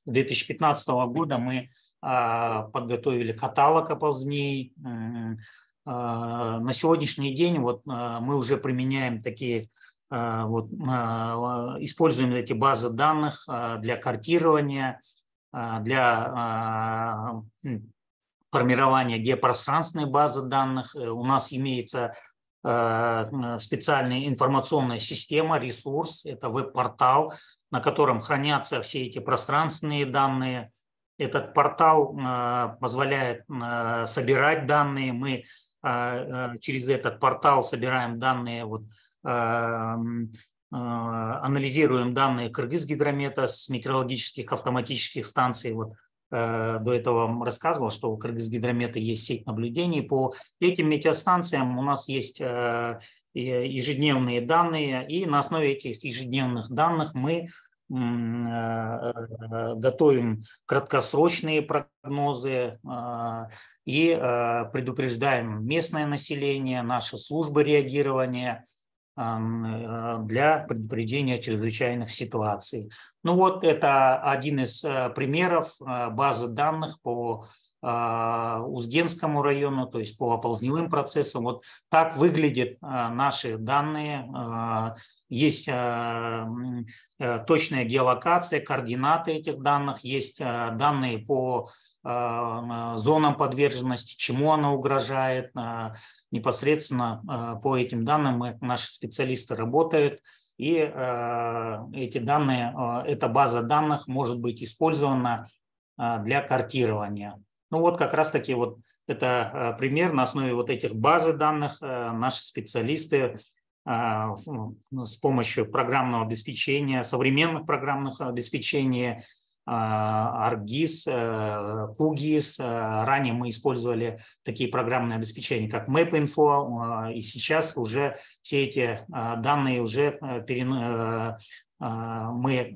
2015 года мы подготовили каталог оползней. На сегодняшний день вот мы уже применяем такие, вот, используем эти базы данных для картирования, для формирования геопространственной базы данных. У нас имеется специальная информационная система, ресурс, это веб-портал, на котором хранятся все эти пространственные данные. Этот портал позволяет собирать данные. Мы через этот портал собираем данные, вот, анализируем данные Кыргызгидромета с метеорологических автоматических станций. Вот, до этого вам рассказывал, что у Кыргызгидромета есть сеть наблюдений. По этим метеостанциям у нас есть ежедневные данные, и на основе этих ежедневных данных мы готовим краткосрочные прогнозы и предупреждаем местное население, наши службы реагирования для предупреждения чрезвычайных ситуаций. Ну вот это один из примеров базы данных по Узгенскому району, то есть по оползневым процессам. Вот так выглядят наши данные. Есть точная геолокация, координаты этих данных, есть данные по зонам подверженности, чему она угрожает. Непосредственно по этим данным наши специалисты работают, и эти данные, эта база данных может быть использована для картирования. Ну вот как раз-таки вот это пример. На основе вот этих баз данных наши специалисты с помощью программного обеспечения, современных программных обеспечений ArcGIS, QGIS. Ранее мы использовали такие программные обеспечения, как MapInfo, и сейчас уже все эти данные уже мы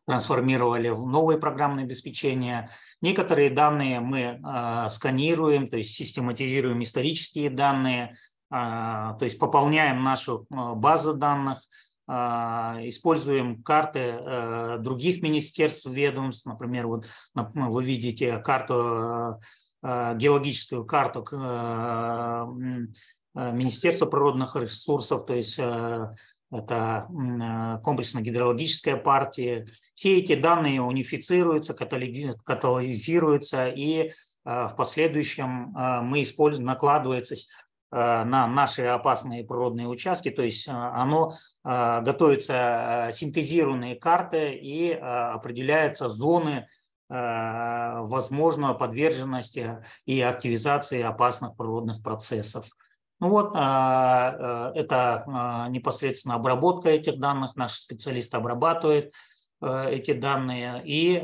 трансформировали в новые программные обеспечения. Некоторые данные мы сканируем, то есть систематизируем исторические данные, то есть пополняем нашу базу данных, используем карты других министерств, ведомств. Например, вот вы видите карту, геологическую карту Министерства природных ресурсов, то есть это комплексно-гидрологическая партия. Все эти данные унифицируются, каталогизируются, и в последующем мы используем, накладывается на наши опасные природные участки, то есть готовятся синтезированные карты и определяются зоны возможной подверженности и активизации опасных природных процессов. Ну вот, это непосредственно обработка этих данных, наши специалисты обрабатывают эти данные и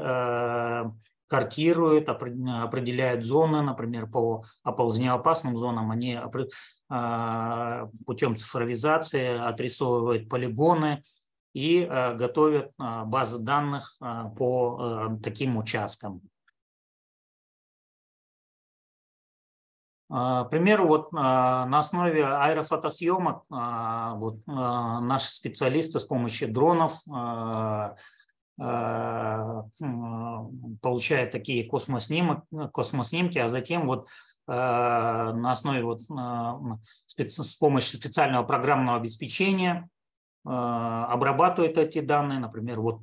картируют, определяют зоны, например, по оползнеопасным зонам, они путем цифровизации отрисовывают полигоны и готовят базы данных по таким участкам. К примеру, вот на основе аэрофотосъемок наши специалисты с помощью дронов получают такие космоснимки, а затем вот на основе с помощью специального программного обеспечения обрабатывают эти данные. Например, вот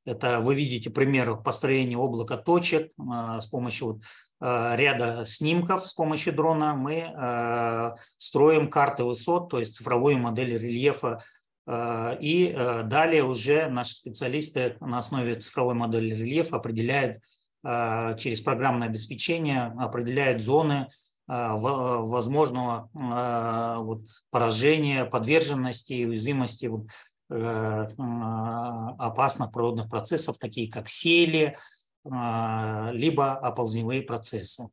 это вы видите пример построения облака точек с помощью ряда снимков. С помощью дрона мы строим карты высот, то есть цифровую модель рельефа. И далее уже наши специалисты на основе цифровой модели рельефа определяют через программное обеспечение, определяют зоны возможного поражения, подверженности и уязвимости опасных природных процессов, такие как сели, либо оползневые процессы.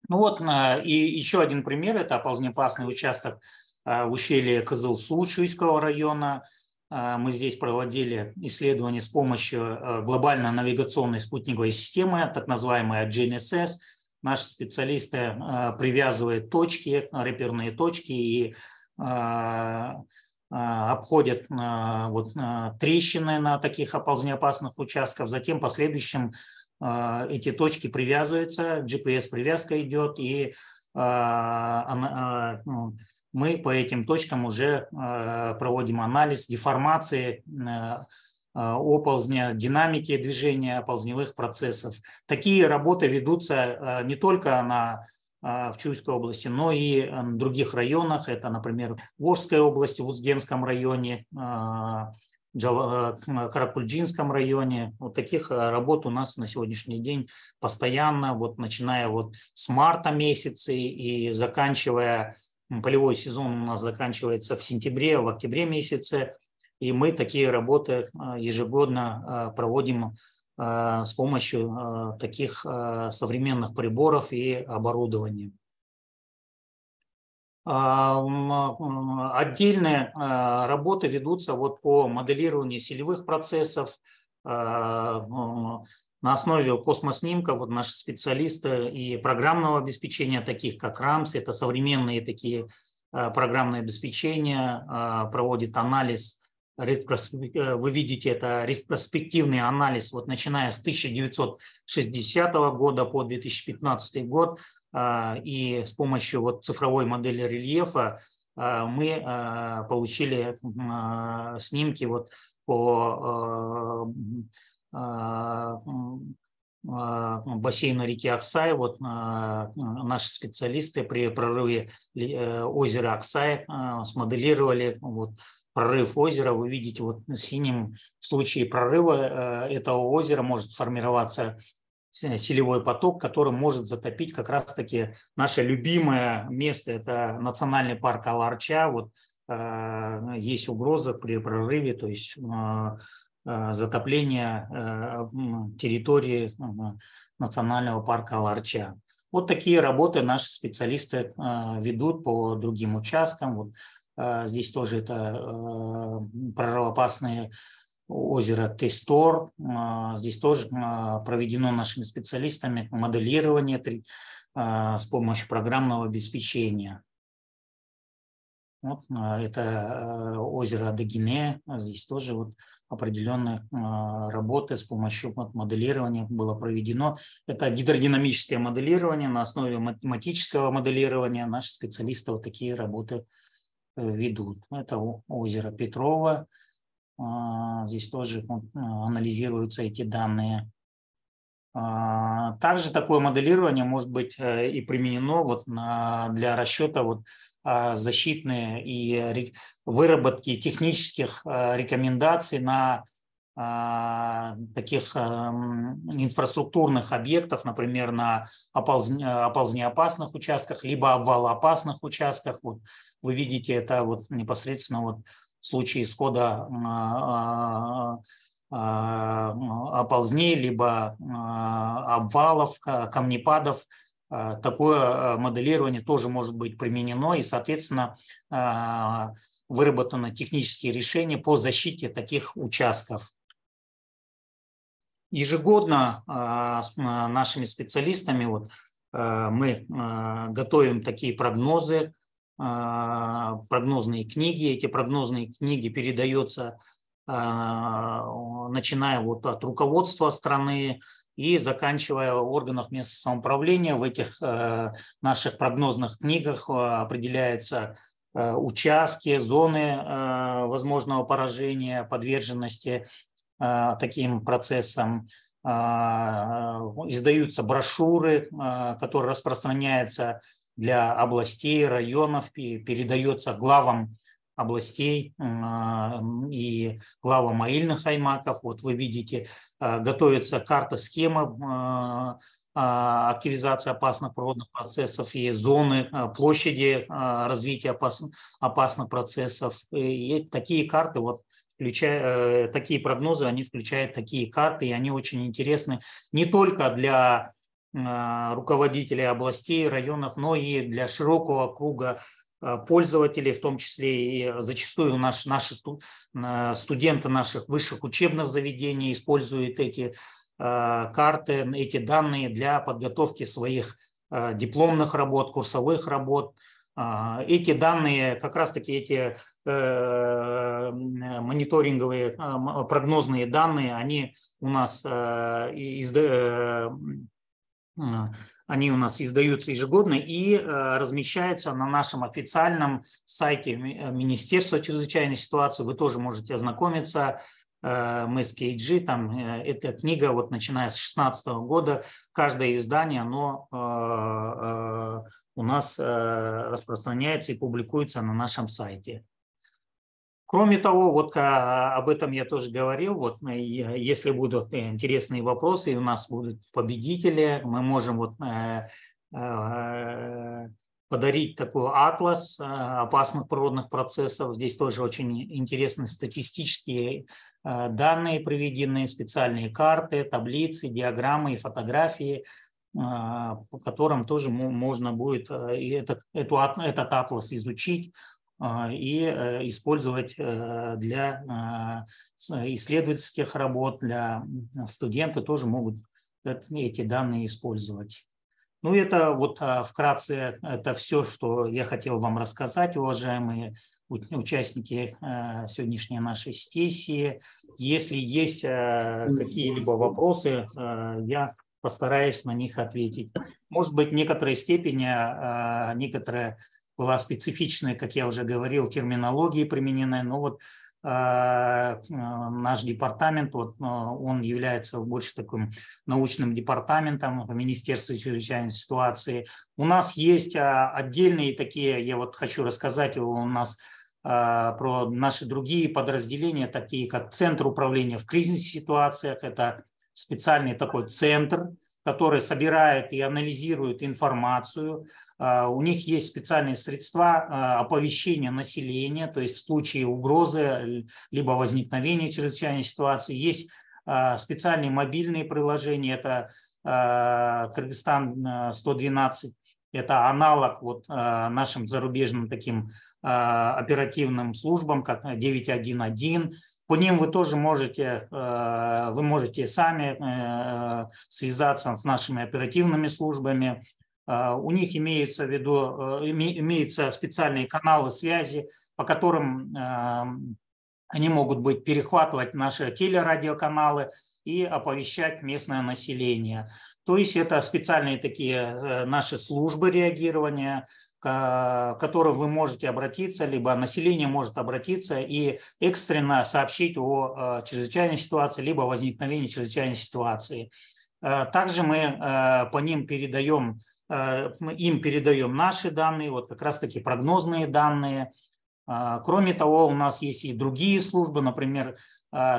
Ну вот, и еще один пример – это оползнеопасный участок в ущелье Кызылсу Шуйского района. Мы здесь проводили исследования с помощью глобальной навигационной спутниковой системы, так называемой GNSS. Наши специалисты привязывают точки, реперные точки и обходят трещины на таких оползнеопасных участках. Затем в последующем эти точки привязываются, GPS-привязка идет, и мы по этим точкам уже проводим анализ деформации оползня, динамики движения оползневых процессов. Такие работы ведутся не только в Чуйской области, но и в других районах. Это, например, Волжская область, в Узгенском районе, Каракульджинском районе. Вот таких работ у нас на сегодняшний день постоянно, вот начиная вот с марта месяца и заканчивая, полевой сезон у нас заканчивается в сентябре, в октябре месяце, и мы такие работы ежегодно проводим с помощью таких современных приборов и оборудования. Отдельные работы ведутся вот по моделированию селевых процессов на основе космоснимков. Вот наши специалисты и программного обеспечения, таких как RAMS, это современные такие программные обеспечения, проводит анализ. Вы видите, это ретроспективный анализ, вот начиная с 1960 года по 2015 год. И с помощью вот цифровой модели рельефа мы получили снимки вот по бассейну реки Аксай. Вот наши специалисты при прорыве озера Аксай смоделировали вот прорыв озера. Вы видите, вот синим в случае прорыва этого озера может сформироваться селевой поток, который может затопить как раз-таки наше любимое место, это национальный парк Ала-Арча. Вот есть угроза при прорыве, то есть затопления территории национального парка Аларча. Вот такие работы наши специалисты ведут по другим участкам. Вот здесь тоже это прорывоопасные озеро Тестор. Здесь тоже проведено нашими специалистами моделирование с помощью программного обеспечения. Вот, это озеро Дагине. Здесь тоже вот определенные работы с помощью моделирования было проведено. Это гидродинамическое моделирование на основе математического моделирования. Наши специалисты вот такие работы ведут. Это озеро Петрова. Здесь тоже анализируются эти данные. Также такое моделирование может быть и применено вот для расчета вот защитные и выработки технических рекомендаций на таких инфраструктурных объектов, например, на оползнеопасных участках, либо обвалоопасных участках. Вот вы видите это вот непосредственно вот в случае схода оползней, либо обвалов, камнепадов. Такое моделирование тоже может быть применено, и, соответственно, выработаны технические решения по защите таких участков. Ежегодно с нашими специалистами мы готовим такие прогнозы, прогнозные книги. Эти прогнозные книги передаются, начиная вот от руководства страны и заканчивая органов местного самоуправления. В этих наших прогнозных книгах определяются участки, зоны возможного поражения, подверженности таким процессам. Издаются брошюры, которые распространяются для областей, районов, передается главам областей и главам аильных аймаков. Вот вы видите, готовится карта-схема активизации опасных природных процессов и зоны, площади развития опасных процессов. И такие карты, такие прогнозы, они включают такие карты, и они очень интересны не только для руководителей областей, районов, но и для широкого круга пользователей, в том числе и зачастую наши студенты наших высших учебных заведений используют эти карты, эти данные для подготовки своих дипломных работ, курсовых работ. Эти данные, как раз-таки эти мониторинговые прогнозные данные, они у нас издаются ежегодно и размещаются на нашем официальном сайте Министерства чрезвычайной ситуации. Вы тоже можете ознакомиться. MSKG, там эта книга, вот начиная с 2016 года, каждое издание, оно у нас распространяется и публикуется на нашем сайте. Кроме того, вот об этом я тоже говорил, вот если будут интересные вопросы, и у нас будут победители, мы можем подарить такой атлас опасных природных процессов. Здесь тоже очень интересные статистические данные приведены, специальные карты, таблицы, диаграммы и фотографии, по которым тоже можно будет этот атлас изучить и использовать для исследовательских работ, для студентов тоже могут эти данные использовать. Ну, это вот вкратце, это все, что я хотел вам рассказать, уважаемые участники сегодняшней нашей сессии. Если есть какие-либо вопросы, я постараюсь на них ответить. Может быть, в некоторой степени, некоторая была специфичная, как я уже говорил, терминология примененная, но вот наш департамент, он является больше таким научным департаментом в Министерстве чрезвычайной ситуации. У нас есть отдельные такие, я вот хочу рассказать у нас про наши другие подразделения, такие как Центр управления в кризисных ситуациях. Это специальный такой центр, которые собирают и анализируют информацию. У них есть специальные средства оповещения населения, то есть в случае угрозы либо возникновения чрезвычайной ситуации. Есть специальные мобильные приложения, это Кыргызстан 112, это аналог вот нашим зарубежным таким оперативным службам, как 911. По ним вы тоже можете сами связаться с нашими оперативными службами. У них имеются специальные каналы связи, по которым они могут перехватывать наши телерадиоканалы и оповещать местное население. То есть это специальные такие наши службы реагирования, к которым вы можете обратиться, либо население может обратиться и экстренно сообщить о чрезвычайной ситуации, либо возникновении чрезвычайной ситуации. Также мы по ним передаем наши данные, вот как раз-таки прогнозные данные. Кроме того, у нас есть и другие службы, например,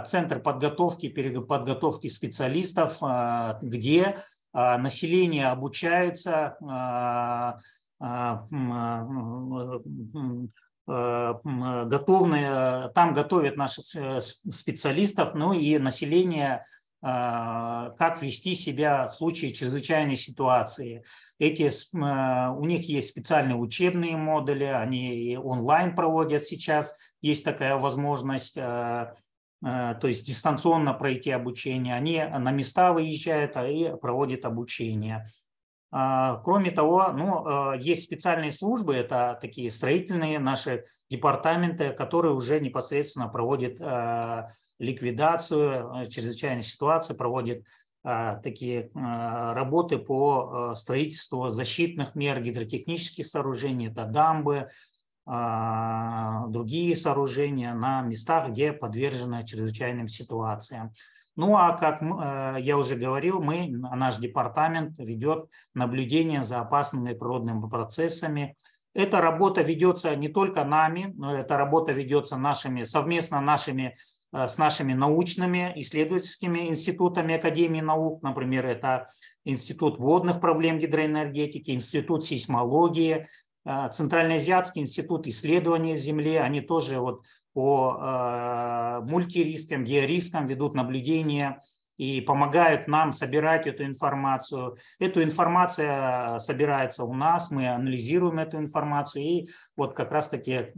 Центр переподготовки специалистов, где население обучается, там готовят наших специалистов, ну и население, как вести себя в случае чрезвычайной ситуации. У них есть специальные учебные модули, они онлайн проводят сейчас, есть такая возможность, то есть дистанционно пройти обучение. Они на места выезжают и проводят обучение. Кроме того, есть специальные службы, это такие строительные наши департаменты, которые уже непосредственно проводят ликвидацию чрезвычайной ситуации, проводят такие работы по строительству защитных мер, гидротехнических сооружений, это дамбы, другие сооружения на местах, где подвержены чрезвычайным ситуациям. Ну а как я уже говорил, наш департамент ведет наблюдение за опасными природными процессами. Эта работа ведется не только нами, но эта работа ведется совместно с нашими научными исследовательскими институтами Академии наук. Например, это Институт водных проблем гидроэнергетики, Институт сейсмологии, Центральноазиатский институт исследования Земли. Они тоже по мультирискам, георискам ведут наблюдения и помогают нам собирать эту информацию. Эта информация собирается у нас, мы анализируем эту информацию. И вот как раз-таки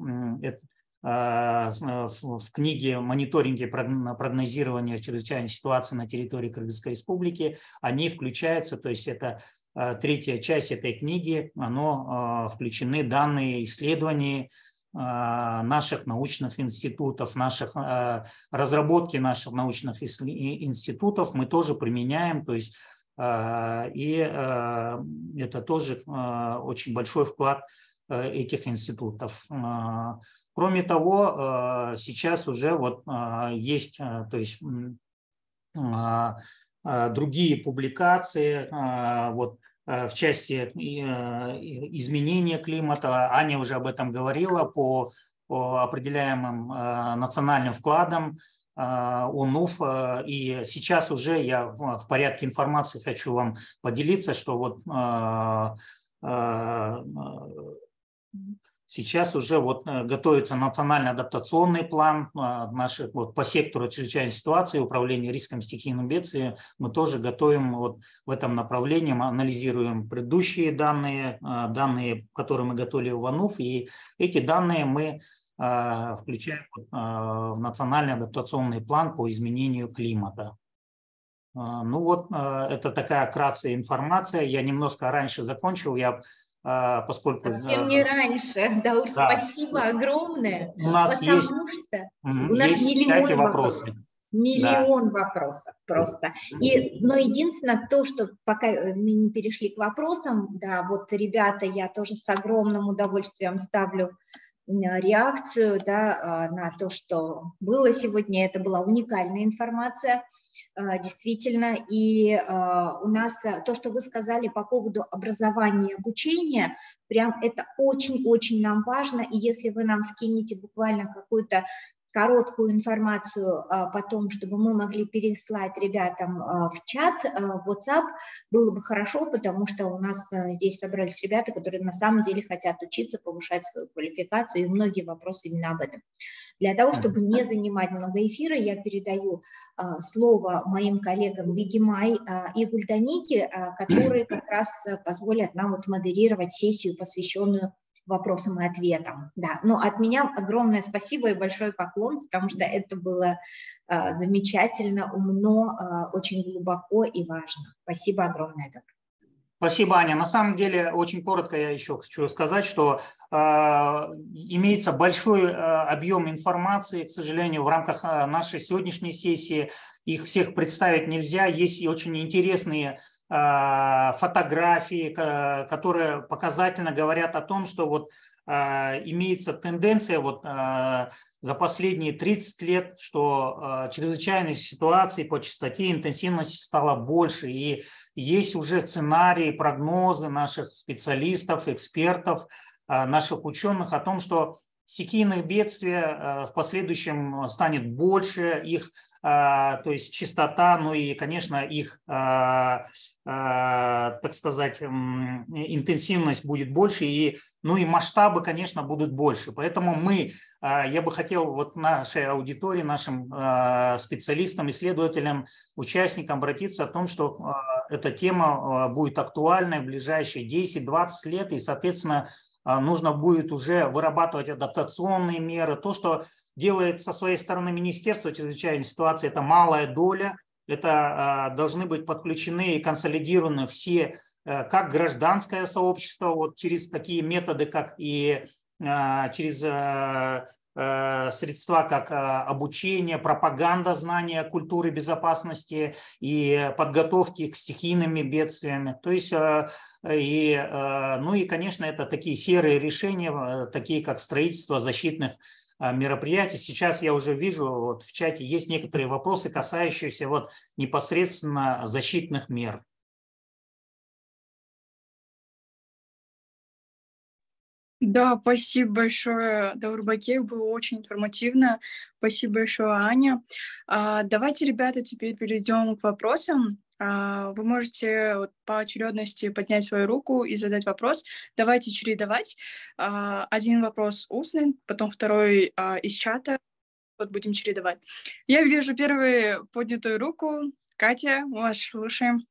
в книге «Мониторинги прогнозирования чрезвычайной ситуации на территории Кыргызской Республики» они включаются, то есть это третья часть этой книги, включены данные исследований наших научных институтов, разработки наших научных институтов мы тоже применяем, то есть это тоже очень большой вклад этих институтов. Кроме того, сейчас уже есть, то есть другие публикации, в части изменения климата. Аня уже об этом говорила, по определяемым национальным вкладам УНУФ. И сейчас уже я в порядке информации хочу вам поделиться, что сейчас уже готовится национальный адаптационный план по сектору чрезвычайной ситуации, управления риском стихийным бедствием. Мы тоже готовим в этом направлении, мы анализируем предыдущие данные, которые мы готовили в ОНУФ, и эти данные мы включаем в национальный адаптационный план по изменению климата. Это такая вкратце информация. Я немножко раньше закончил, поскольку… Совсем не раньше. Даур, да. Спасибо огромное. У нас есть миллион вопросов. Миллион вопросов просто. Но единственное то, что пока мы не перешли к вопросам, ребята, я тоже с огромным удовольствием ставлю реакцию на то, что было сегодня. Это была уникальная информация. Действительно, и у нас то, что вы сказали по поводу образования и обучения, прям это очень-очень нам важно, и если вы нам скинете буквально какую-то короткую информацию потом, чтобы мы могли переслать ребятам в чат, в WhatsApp, было бы хорошо, потому что у нас здесь собрались ребята, которые на самом деле хотят учиться, повышать свою квалификацию, и многие вопросы именно об этом. Для того, чтобы не занимать много эфира, я передаю слово моим коллегам Бигимай и Гульданике, которые как раз позволят нам вот модерировать сессию, посвященную вопросам и ответам. Да. Но от меня огромное спасибо и большой поклон, потому что это было замечательно, умно, очень глубоко и важно. Спасибо огромное. Спасибо, Аня. На самом деле, очень коротко я еще хочу сказать, что имеется большой объем информации, к сожалению, в рамках нашей сегодняшней сессии. Их всех представить нельзя. Есть и очень интересные фотографии, которые показательно говорят о том, что вот имеется тенденция вот за последние 30 лет, что чрезвычайных ситуаций по частоте и интенсивности стало больше. И есть уже сценарии, прогнозы наших специалистов, экспертов, наших ученых о том, что стихийных бедствий в последующем станет больше, их, то есть частота, ну и, конечно, их, так сказать, интенсивность будет больше, и, ну и масштабы, конечно, будут больше. Поэтому я бы хотел вот нашей аудитории, нашим специалистам, исследователям, участникам обратиться о том, что эта тема будет актуальной в ближайшие 10-20 лет, и, соответственно, нужно будет уже вырабатывать адаптационные меры. То, что делает со своей стороны Министерство чрезвычайной ситуации, это малая доля. Это должны быть подключены и консолидированы все, как гражданское сообщество, вот через такие методы, как и через средства, как обучение, пропаганда знания культуры безопасности и подготовки к стихийным бедствиям. То есть, ну и, конечно, это такие серые решения, такие как строительство защитных мероприятий. Сейчас я уже вижу, вот в чате есть некоторые вопросы, касающиеся вот непосредственно защитных мер. Да, спасибо большое, Даурбакеев, было очень информативно. Спасибо большое, Аня. Давайте, ребята, теперь перейдем к вопросам. Вы можете вот по очередности поднять свою руку и задать вопрос. Давайте чередовать. Один вопрос устный, потом второй из чата. Вот будем чередовать. Я вижу первую поднятую руку. Катя, мы вас слушаем.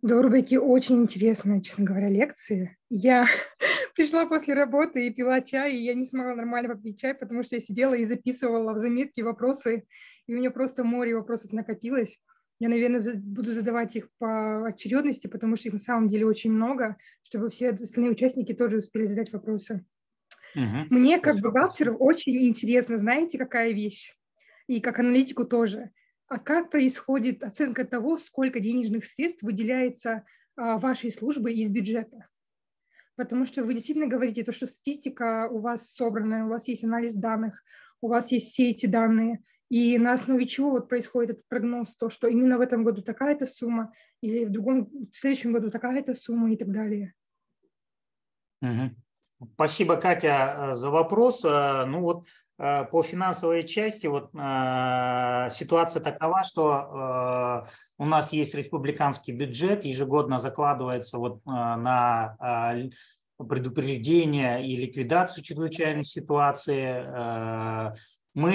Даурбеки, очень интересные, честно говоря, лекции. Я пришла после работы и пила чай, и я не смогла нормально попить чай, потому что я сидела и записывала в заметки вопросы, и у меня просто море вопросов накопилось. Я, наверное, буду задавать их по очередности, потому что их на самом деле очень много, чтобы все остальные участники тоже успели задать вопросы. Мне, как бухгалтеру, очень интересно, знаете, какая вещь? И как аналитику тоже. А как происходит оценка того, сколько денежных средств выделяется вашей службой из бюджета? Потому что вы действительно говорите, то, что статистика у вас собранная, у вас есть анализ данных, у вас есть все эти данные, и на основе чего вот происходит этот прогноз, то, что именно в этом году такая-то сумма, или в следующем году такая-то сумма и так далее. Спасибо, Катя, за вопрос. Ну вот по финансовой части вот ситуация такова, что у нас есть республиканский бюджет, ежегодно закладывается вот на предупреждение и ликвидацию чрезвычайной ситуации. Мы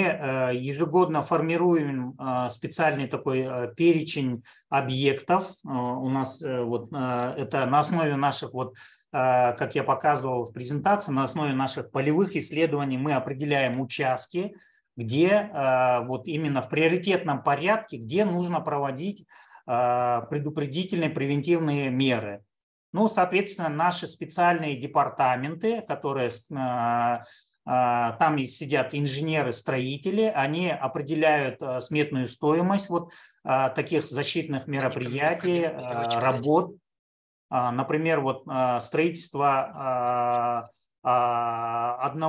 ежегодно формируем специальный такой перечень объектов. У нас вот это на основе наших вот, как я показывал в презентации, на основе наших полевых исследований мы определяем участки, где вот именно в приоритетном порядке, где нужно проводить предупредительные превентивные меры. Ну, соответственно, наши специальные департаменты, которые там сидят инженеры-строители, они определяют сметную стоимость вот таких защитных мероприятий, работ. Например, вот строительство 1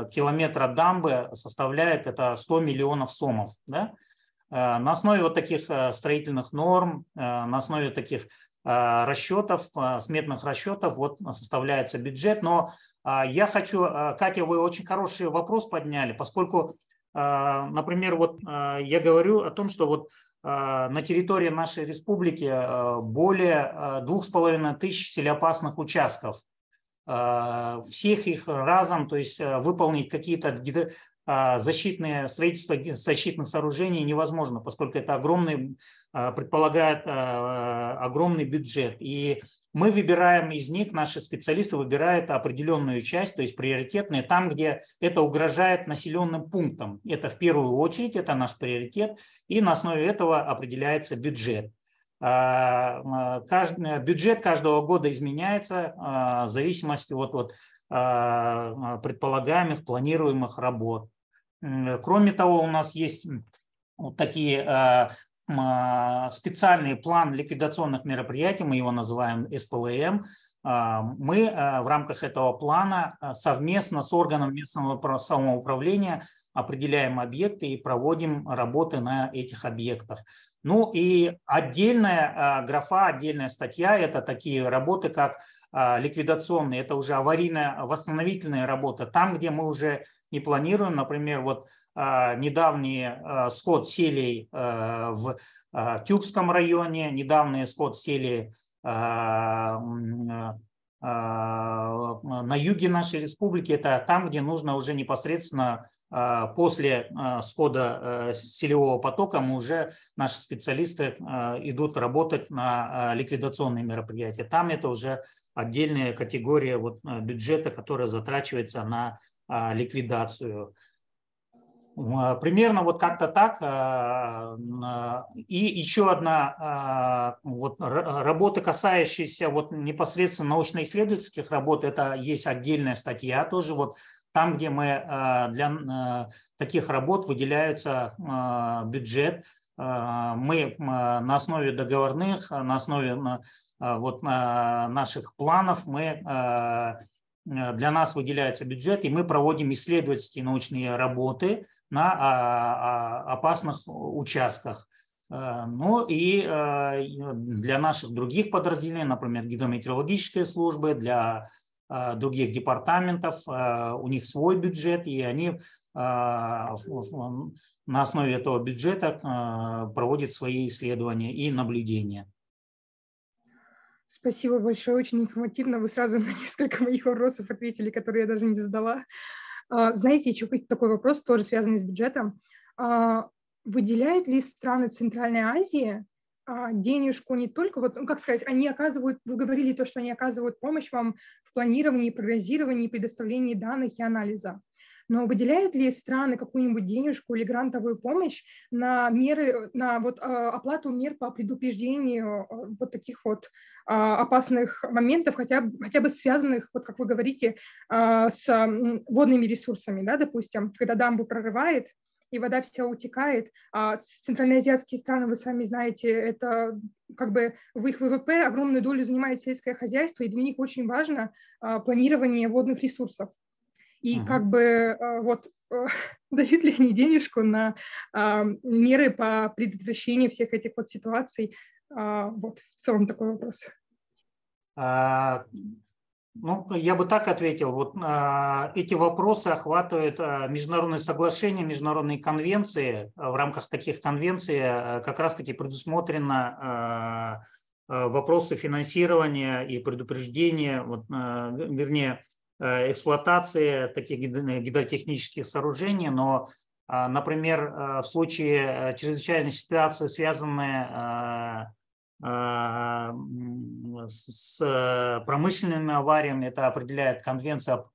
километра дамбы составляет это 100 миллионов сомов. Да? На основе вот таких строительных норм, на основе таких расчетов, сметных расчетов вот составляется бюджет. Но я хочу, Катя, вы очень хороший вопрос подняли, поскольку, например, вот я говорю о том, что вот на территории нашей республики более 2500 селеопасных участков. Всех их разом, то есть выполнить какие-то защитные строительства защитных сооружений невозможно, поскольку это предполагает огромный бюджет. И мы выбираем из них, наши специалисты выбирают определенную часть, то есть приоритетные, там, где это угрожает населенным пунктам. Это в первую очередь, это наш приоритет, и на основе этого определяется бюджет. Бюджет каждого года изменяется в зависимости от предполагаемых, планируемых работ. Кроме того, у нас есть вот такие специальный план ликвидационных мероприятий, мы его называем СПЛМ. Мы в рамках этого плана совместно с органом местного самоуправления определяем объекты и проводим работы на этих объектах. Ну и отдельная графа, отдельная статья – это такие работы, как ликвидационные, это уже аварийно-восстановительные работы, там, где мы уже не планируем, например, вот недавний скот селей в Тюбском районе, недавний скот селей на юге нашей республики, это там, где нужно уже непосредственно после схода селевого потока наши специалисты идут работать на ликвидационные мероприятия. Там это уже отдельная категория бюджета, которая затрачивается на ликвидацию. Примерно вот как-то так. И еще одна работа, касающаяся непосредственно научно-исследовательских работ, это есть отдельная статья тоже, там, где мы для таких работ выделяется бюджет. Мы на основе договорных, на основе наших планов для нас выделяется бюджет, и мы проводим исследовательские научные работы на опасных участках. Ну и для наших других подразделений, например, гидрометеорологической службы, для других департаментов, у них свой бюджет, и они на основе этого бюджета проводят свои исследования и наблюдения. Спасибо большое, очень информативно. Вы сразу на несколько моих вопросов ответили, которые я даже не задала. Знаете, еще такой вопрос, тоже связанный с бюджетом. Выделяют ли страны Центральной Азии денежку не только, как сказать, они оказывают, вы говорили то, что они оказывают помощь вам в планировании, прогнозировании, предоставлении данных и анализа. Но выделяют ли страны какую-нибудь денежку или грантовую помощь на меры, на оплату мер по предупреждению таких опасных моментов, хотя бы связанных, как вы говорите, с водными ресурсами, да, допустим, когда дамбу прорывает, и вода вся утекает. А центральноазиатские страны, вы сами знаете, это как бы в их ВВП огромную долю занимает сельское хозяйство, и для них очень важно планирование водных ресурсов. И как бы дают ли они денежку на меры по предотвращению всех этих ситуаций? В целом такой вопрос. Ну, я бы так ответил. Эти вопросы охватывают международные соглашения, международные конвенции. В рамках таких конвенций как раз-таки предусмотрено вопросы финансирования и предупреждения, вернее, эксплуатации таких гидротехнических сооружений. Но, например, в случае чрезвычайной ситуации, связанной с промышленными авариями, это определяет конвенция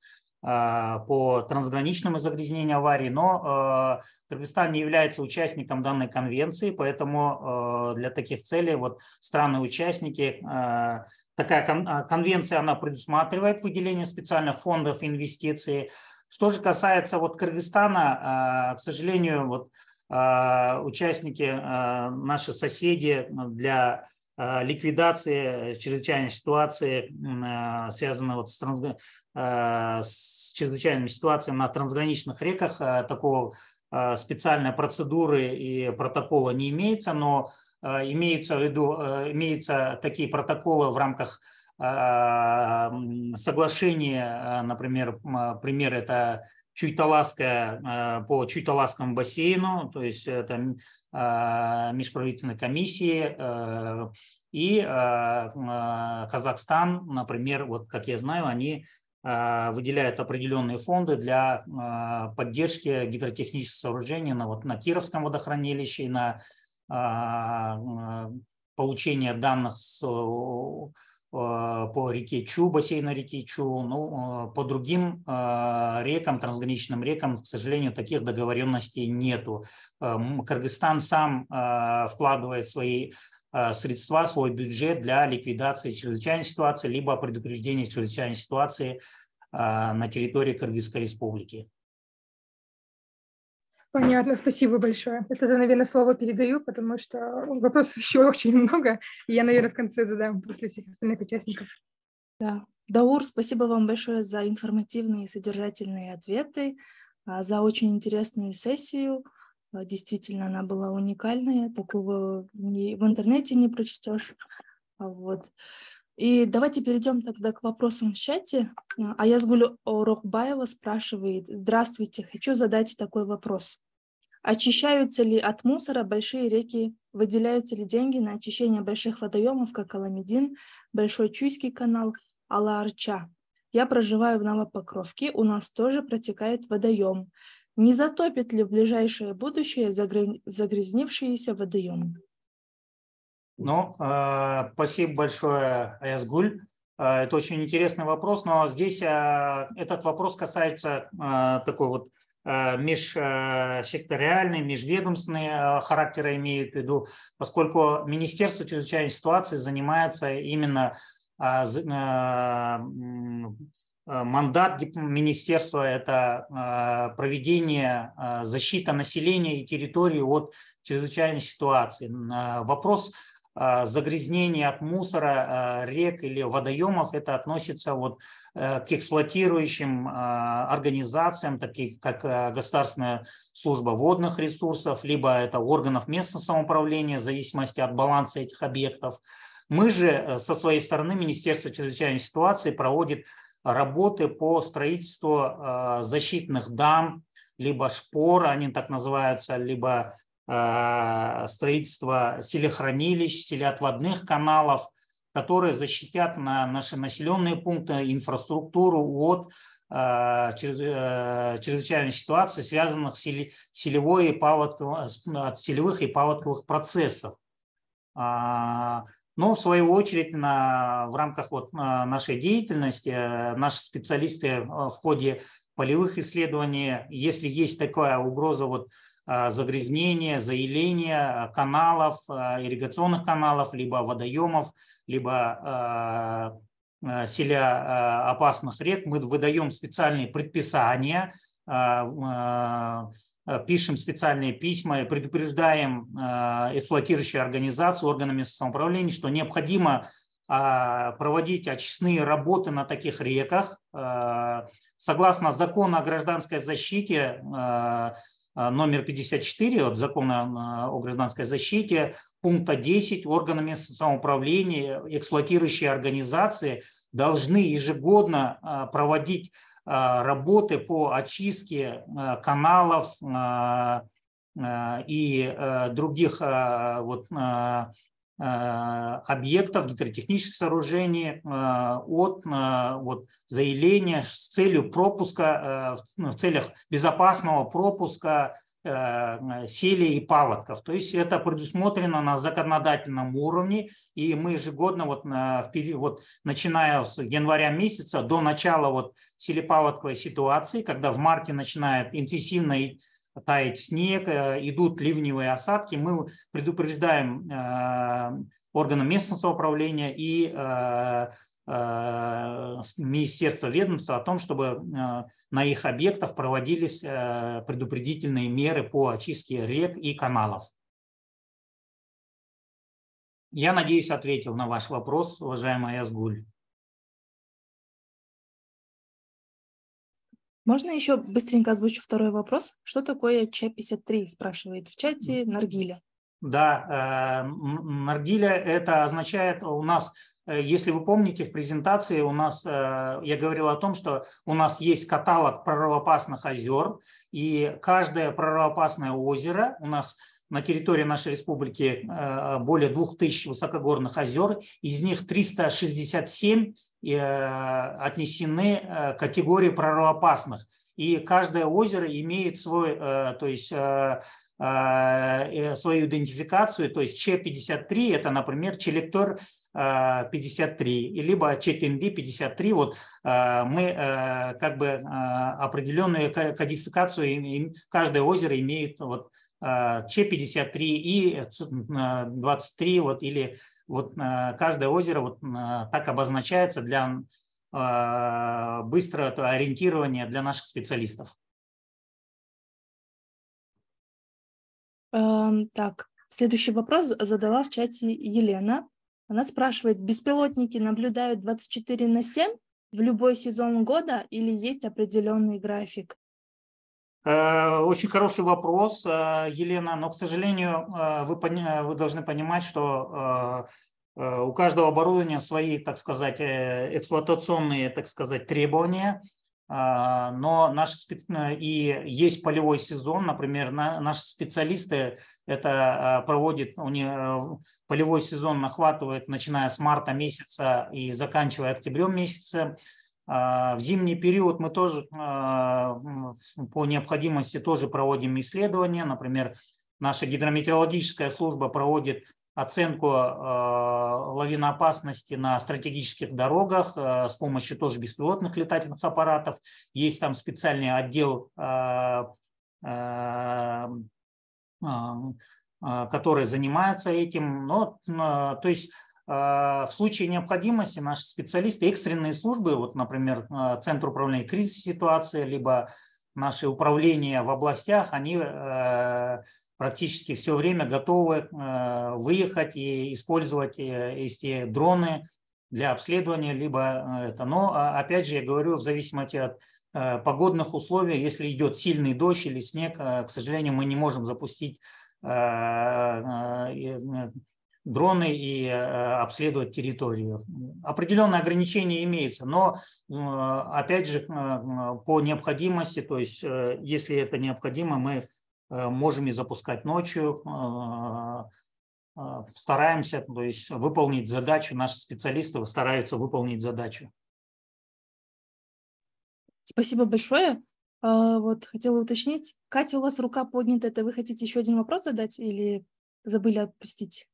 по трансграничному загрязнению аварий, но Кыргызстан не является участником данной конвенции, поэтому для таких целей страны-участники, такая конвенция, она предусматривает выделение специальных фондов инвестиций. Что же касается Кыргызстана, к сожалению, участники, наши соседи, для ликвидации чрезвычайной ситуации, связанной с чрезвычайными ситуациями на трансграничных реках, такого специальной процедуры и протокола не имеется, но имеются в виду, имеются такие протоколы в рамках соглашения, например, пример это Чуйталасская, по Чуйталасскому бассейну, то есть это межправительственной комиссии, и Казахстан, например, вот как я знаю, они выделяют определенные фонды для поддержки гидротехнических сооружений на Кировском водохранилище, на получение данных по реке Чу, бассейну реки Чу, ну, по другим рекам, трансграничным рекам, к сожалению, таких договоренностей нету. Кыргызстан сам вкладывает свои средства, свой бюджет для ликвидации чрезвычайной ситуации, либо предупреждения чрезвычайной ситуации на территории Кыргызской республики. Понятно, спасибо большое. Это, наверное, слово передаю, потому что вопросов еще очень много. И я, наверное, в конце задам после всех остальных участников. Да. Даур, спасибо вам большое за информативные и содержательные ответы, за очень интересную сессию. Действительно, она была уникальная, такого в интернете не прочтешь. Вот. И давайте перейдем тогда к вопросам в чате. Аязгуль Орохбаева спрашивает: здравствуйте, хочу задать такой вопрос. Очищаются ли от мусора большие реки? Выделяются ли деньги на очищение больших водоемов, как Аламедин, Большой Чуйский канал, Ала-Арча? Я проживаю в Новопокровке, у нас тоже протекает водоем. Не затопит ли в ближайшее будущее загрязнившиеся водоемы? Ну, спасибо большое, Аязгуль. Это очень интересный вопрос, но здесь этот вопрос касается такой вот межсекториальный, межведомственный характера имеет в виду, поскольку Министерство чрезвычайной ситуации занимается именно мандат министерства – это проведение защиты населения и территории от чрезвычайной ситуации. Вопрос загрязнения от мусора рек или водоемов, это относится вот к эксплуатирующим организациям, таких как Государственная служба водных ресурсов, либо это органов местного самоуправления, в зависимости от баланса этих объектов. Мы же со своей стороны, Министерство чрезвычайной ситуации проводит работы по строительству защитных дам, либо шпор, они так называются, либо строительство селехранилищ, селеотводных каналов, которые защитят наши населенные пункты, инфраструктуру от чрезвычайной ситуации, связанных с от селевых и паводковых процессов. Но в свою очередь в рамках нашей деятельности наши специалисты в ходе полевых исследований, если есть такая угроза загрязнения, заиления каналов, ирригационных каналов, либо водоемов, либо селеопасных рек, мы выдаем специальные предписания, пишем специальные письма и предупреждаем эксплуатирующие организации, органами самоуправления, что необходимо проводить очистные работы на таких реках. Согласно закону о гражданской защите, номер 54 от закона о гражданской защите, пункта 10, органами самоуправления, эксплуатирующие организации должны ежегодно проводить работы по очистке каналов и других объектов, гидротехнических сооружений от заиления с целью пропуска, в целях безопасного пропуска селей и паводков. То есть это предусмотрено на законодательном уровне, и мы ежегодно, начиная с января месяца до начала селепаводковой ситуации, когда в марте начинает интенсивно таять снег, идут ливневые осадки, мы предупреждаем органы местного самоуправления и Министерство ведомства о том, чтобы на их объектах проводились предупредительные меры по очистке рек и каналов. Я надеюсь, ответил на ваш вопрос, уважаемый Аязгуль. Можно еще быстренько озвучу второй вопрос? Что такое ЧА-53, спрашивает в чате Наргиля. Да, наргиля это означает у нас, если вы помните в презентации, у нас, я говорил о том, что у нас есть каталог прорывоопасных озер, и каждое прорывоопасное озеро, у нас на территории нашей республики более 2000 высокогорных озер, из них 367 отнесены к категории прорывоопасных. И каждое озеро имеет свой, то есть свою идентификацию, то есть Ч-53 это, например, Челектор 53, либо Четенди 53. Вот мы как бы определенную кодификацию, каждое озеро имеет вот Ч-53 и 23, вот, или вот каждое озеро вот так обозначается для быстрого ориентирования для наших специалистов. Так, следующий вопрос задала в чате Елена. Она спрашивает, беспилотники наблюдают 24/7 в любой сезон года или есть определенный график? Очень хороший вопрос, Елена, но, к сожалению, вы должны понимать, что у каждого оборудования свои, так сказать, эксплуатационные, так сказать, требования. Но и есть полевой сезон, например, наши специалисты это проводят, у них полевой сезон охватывает, начиная с марта месяца и заканчивая октябрем месяца. В зимний период мы тоже по необходимости тоже проводим исследования, например, наша гидрометеорологическая служба проводит оценку лавиноопасности на стратегических дорогах с помощью тоже беспилотных летательных аппаратов. Есть там специальный отдел, который занимается этим. Но, то есть в случае необходимости наши специалисты, экстренные службы, вот, например, Центр управления кризисной ситуацией, либо наши управления в областях, они практически все время готовы выехать и использовать эти дроны для обследования, либо это. Но, опять же, я говорю, в зависимости от погодных условий, если идет сильный дождь или снег, к сожалению, мы не можем запустить дроны и обследовать территорию. Определенные ограничения имеются, но, опять же, по необходимости, то есть, если это необходимо, мы можем и запускать ночью, стараемся, то есть, выполнить задачу, наши специалисты стараются выполнить задачу. Спасибо большое. Вот хотела уточнить, Катя, у вас рука поднята, это вы хотите еще один вопрос задать или забыли отпустить?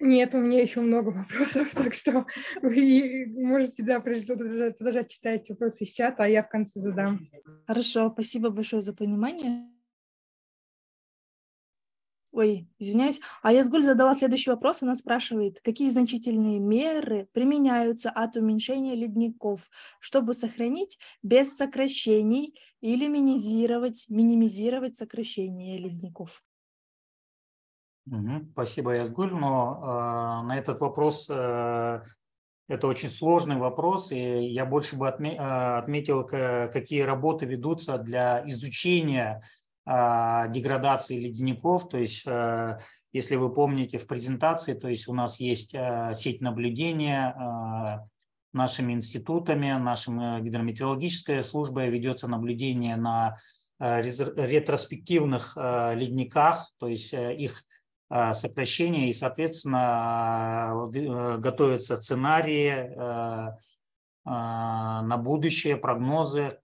Нет, у меня еще много вопросов, так что вы можете, да, продолжать читать вопросы из чата, а я в конце задам. Хорошо, спасибо большое за понимание. Ой, извиняюсь. А Язгуль задала следующий вопрос. Она спрашивает, какие значительные меры применяются от уменьшения ледников, чтобы сохранить без сокращений или минимизировать сокращение ледников? Спасибо, Язгуль. Но на этот вопрос, это очень сложный вопрос, и я больше бы отметил, какие работы ведутся для изучения деградации ледников. То есть, если вы помните в презентации, то есть у нас есть сеть наблюдения нашими институтами, нашей гидрометеорологической службой ведется наблюдение на ретроспективных ледниках, то есть их сокращение, и, соответственно, готовятся сценарии на будущее, прогнозы.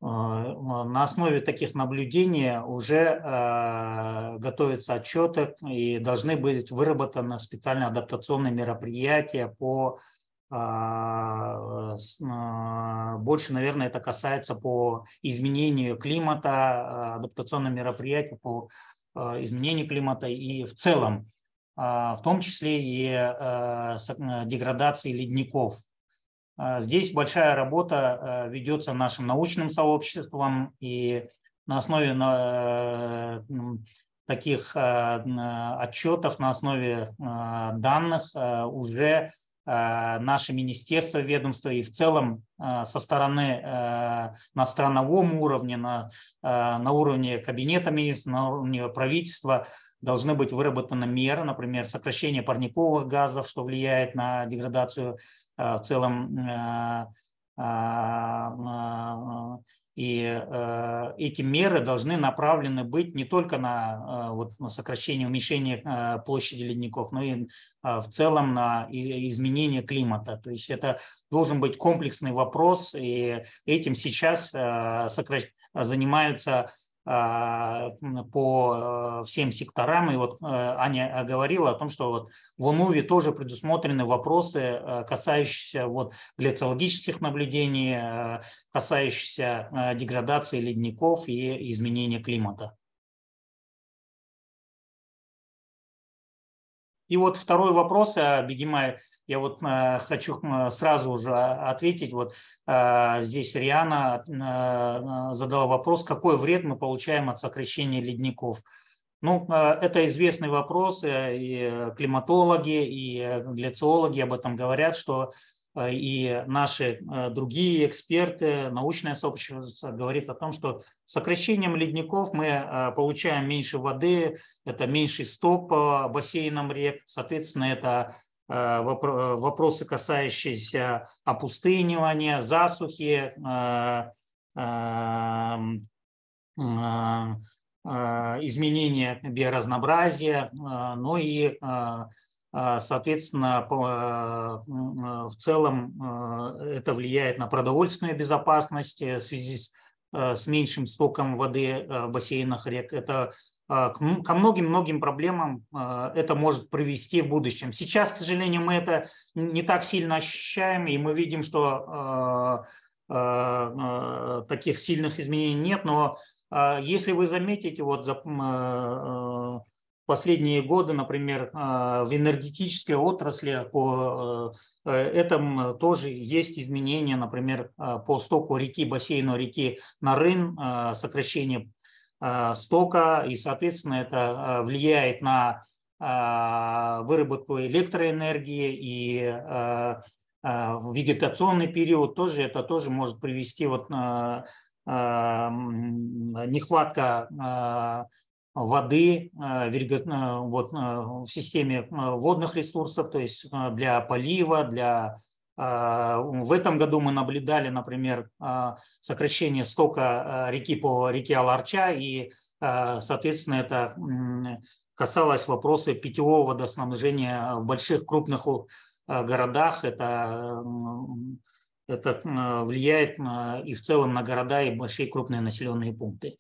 На основе таких наблюдений уже готовятся отчеты и должны быть выработаны специальные адаптационные мероприятия по больше, наверное, это касается по изменению климата, адаптационные мероприятия по изменению климата и в целом, в том числе и деградации ледников. Здесь большая работа ведется нашим научным сообществом, и на основе таких отчетов, на основе данных уже наши министерства, ведомства и в целом со стороны на страновом уровне, на уровне кабинета министров, на уровне правительства должны быть выработаны меры, например, сокращение парниковых газов, что влияет на деградацию в целом. И эти меры должны направлены быть не только на сокращение, уменьшение площади ледников, но и в целом на изменение климата. То есть это должен быть комплексный вопрос, и этим сейчас занимаются по всем секторам. И вот Аня говорила о том, что вот в УНУВе тоже предусмотрены вопросы, касающиеся гляциологических наблюдений, касающиеся деградации ледников и изменения климата. И вот второй вопрос, видимо, я хочу сразу же ответить. Здесь Риана задала вопрос, какой вред мы получаем от сокращения ледников. Это известный вопрос, и климатологи, и гляциологи об этом говорят, что и наши другие эксперты, научное сообщество говорит о том, что с сокращением ледников мы получаем меньше воды, это меньший сток по бассейнам рек, соответственно, это вопросы, касающиеся опустынивания, засухи, изменения биоразнообразия, ну и соответственно, в целом это влияет на продовольственную безопасность в связи с меньшим стоком воды в бассейнах рек. Это ко многим проблемам это может привести в будущем. Сейчас, к сожалению, мы это не так сильно ощущаем, и мы видим, что таких сильных изменений нет, но если вы заметите, за последние годы, например, в энергетической отрасли по этому тоже есть изменения, например, по стоку реки, бассейну реки Нарын, сокращение стока, и, соответственно, это влияет на выработку электроэнергии, и в вегетационный период это тоже может привести нехватка воды в системе водных ресурсов, то есть для полива, в этом году мы наблюдали, например, сокращение стока реки по реке Аларча, и, соответственно, это касалось вопроса питьевого водоснабжения в больших крупных городах. Это влияет и в целом на города и большие крупные населенные пункты.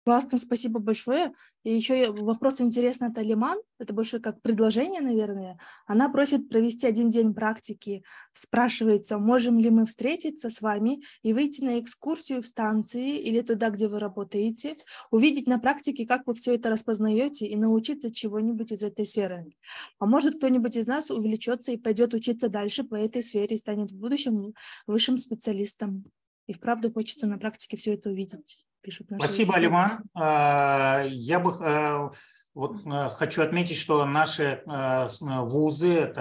Классно, спасибо большое. И еще вопрос интересный от Алиман, это больше как предложение, наверное. Она просит провести один день практики, спрашивается, можем ли мы встретиться с вами и выйти на экскурсию в станции или туда, где вы работаете, увидеть на практике, как вы все это распознаете и научиться чего-нибудь из этой сферы. А может, кто-нибудь из нас увлечется и пойдет учиться дальше по этой сфере и станет в будущем высшим специалистом. И вправду хочется на практике все это увидеть. Спасибо, Алиман. Я бы хочу отметить, что наши вузы,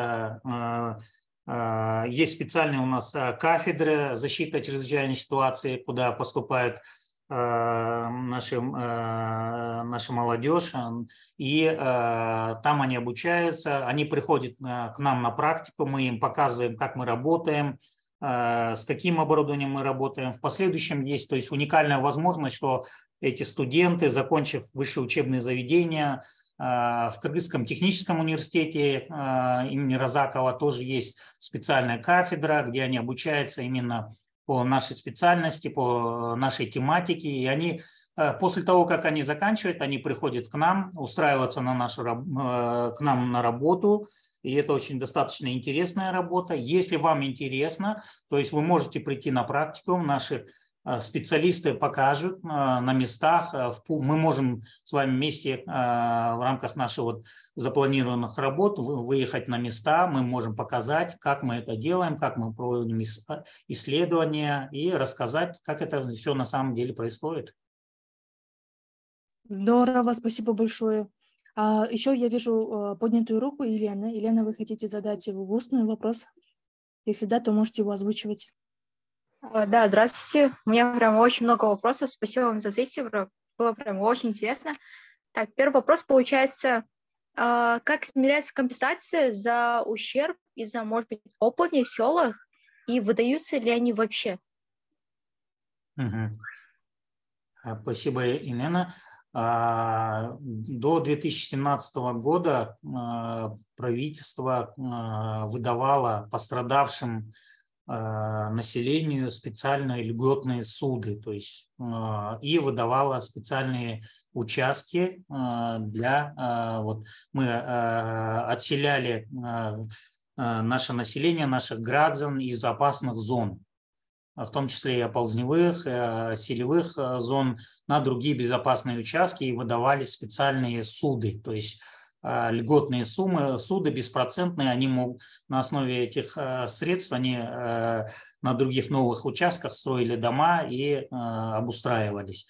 есть специальные у нас кафедры защиты чрезвычайной ситуации, куда поступают наша молодежь, и там они обучаются, они приходят к нам на практику, мы им показываем, как мы работаем, с каким оборудованием мы работаем. В последующем есть, то есть, уникальная возможность, что эти студенты, закончив высшее учебное заведение, в Кыргызском техническом университете имени Разакова тоже есть специальная кафедра, где они обучаются именно по нашей специальности, по нашей тематике. И они, после того, как они заканчивают, они приходят к нам, устраиваются к нам на работу. И это очень достаточно интересная работа. Если вам интересно, то есть вы можете прийти на практику, наши специалисты покажут на местах. Мы можем с вами вместе в рамках наших запланированных работ выехать на места, мы можем показать, как мы это делаем, как мы проводим исследования и рассказать, как это все на самом деле происходит. Здорово, спасибо большое. Еще я вижу поднятую руку Елены. Елена, вы хотите задать устный вопрос? Если да, то можете его озвучивать. Да, здравствуйте. У меня прям очень много вопросов. Спасибо вам за сессию. Было прям очень интересно. Так, первый вопрос получается. Как измеряется компенсация за ущерб из-за, может быть, оползней в селах? И выдаются ли они вообще? Спасибо, Елена. До 2017 года правительство выдавало пострадавшим населению специальные льготные суды, то есть и выдавало специальные участки для вот мы отселяли наше население, наших граждан из опасных зон, в том числе и оползневых, селевых зон, на другие безопасные участки, и выдавались специальные суды, то есть льготные суды беспроцентные, они могут на основе этих средств, они на других новых участках строили дома и обустраивались.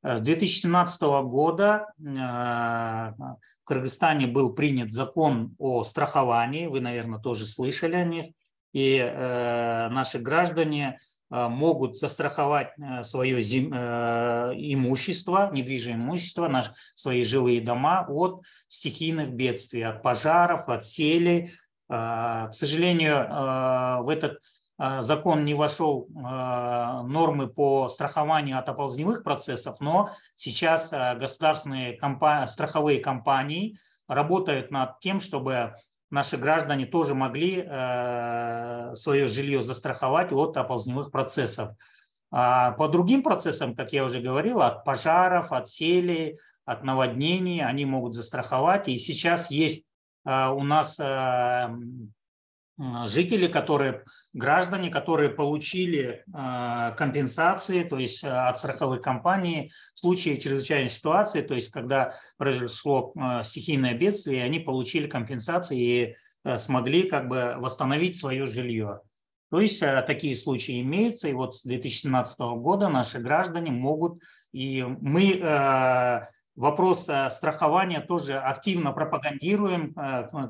С 2017 года в Кыргызстане был принят закон о страховании, вы, наверное, тоже слышали о них, и наши граждане могут застраховать свое имущество, недвижимое имущество, свои жилые дома от стихийных бедствий, от пожаров, от селей. К сожалению, в этот закон не вошел нормы по страхованию от оползневых процессов, но сейчас государственные страховые компании работают над тем, чтобы наши граждане тоже могли свое жилье застраховать от оползневых процессов. По другим процессам, как я уже говорил, от пожаров, от селей, от наводнений, они могут застраховать. И сейчас есть у нас жители, граждане, которые получили компенсации, то есть от страховых компаний в случае чрезвычайной ситуации, то есть когда произошло стихийное бедствие, они получили компенсации и смогли как бы восстановить свое жилье. То есть такие случаи имеются, и вот с 2017 года наши граждане могут, и мы вопрос страхования тоже активно пропагандируем.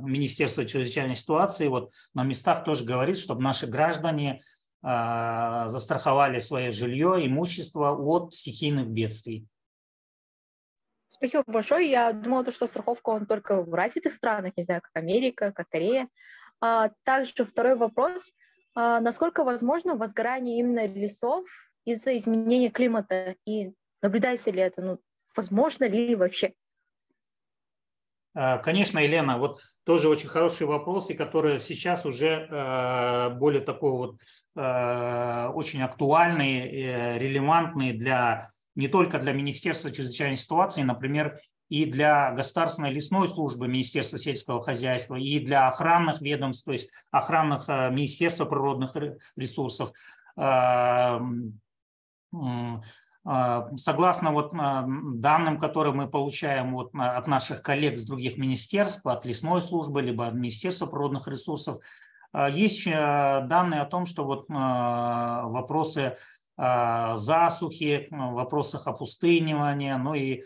Министерство чрезвычайной ситуации вот на местах тоже говорит, чтобы наши граждане застраховали свое жилье, имущество от стихийных бедствий. Спасибо большое. Я думала, что страховка он только в развитых странах, не знаю, как Америка, как Корея. Также второй вопрос. Насколько возможно возгорание именно лесов из-за изменения климата? И наблюдается ли это? Возможно ли вообще? Конечно, Елена, вот тоже очень хорошие вопросы, которые сейчас уже более такой вот очень актуальные, релевантные не только для Министерства чрезвычайной ситуации, например, и для Государственной лесной службы Министерства сельского хозяйства, и для охранных ведомств, то есть охранных Министерства природных ресурсов. Согласно вот данным, которые мы получаем вот от наших коллег с других министерств, от лесной службы, либо от Министерства природных ресурсов, есть данные о том, что вот вопросы засухи, в вопросах опустынивания, ну и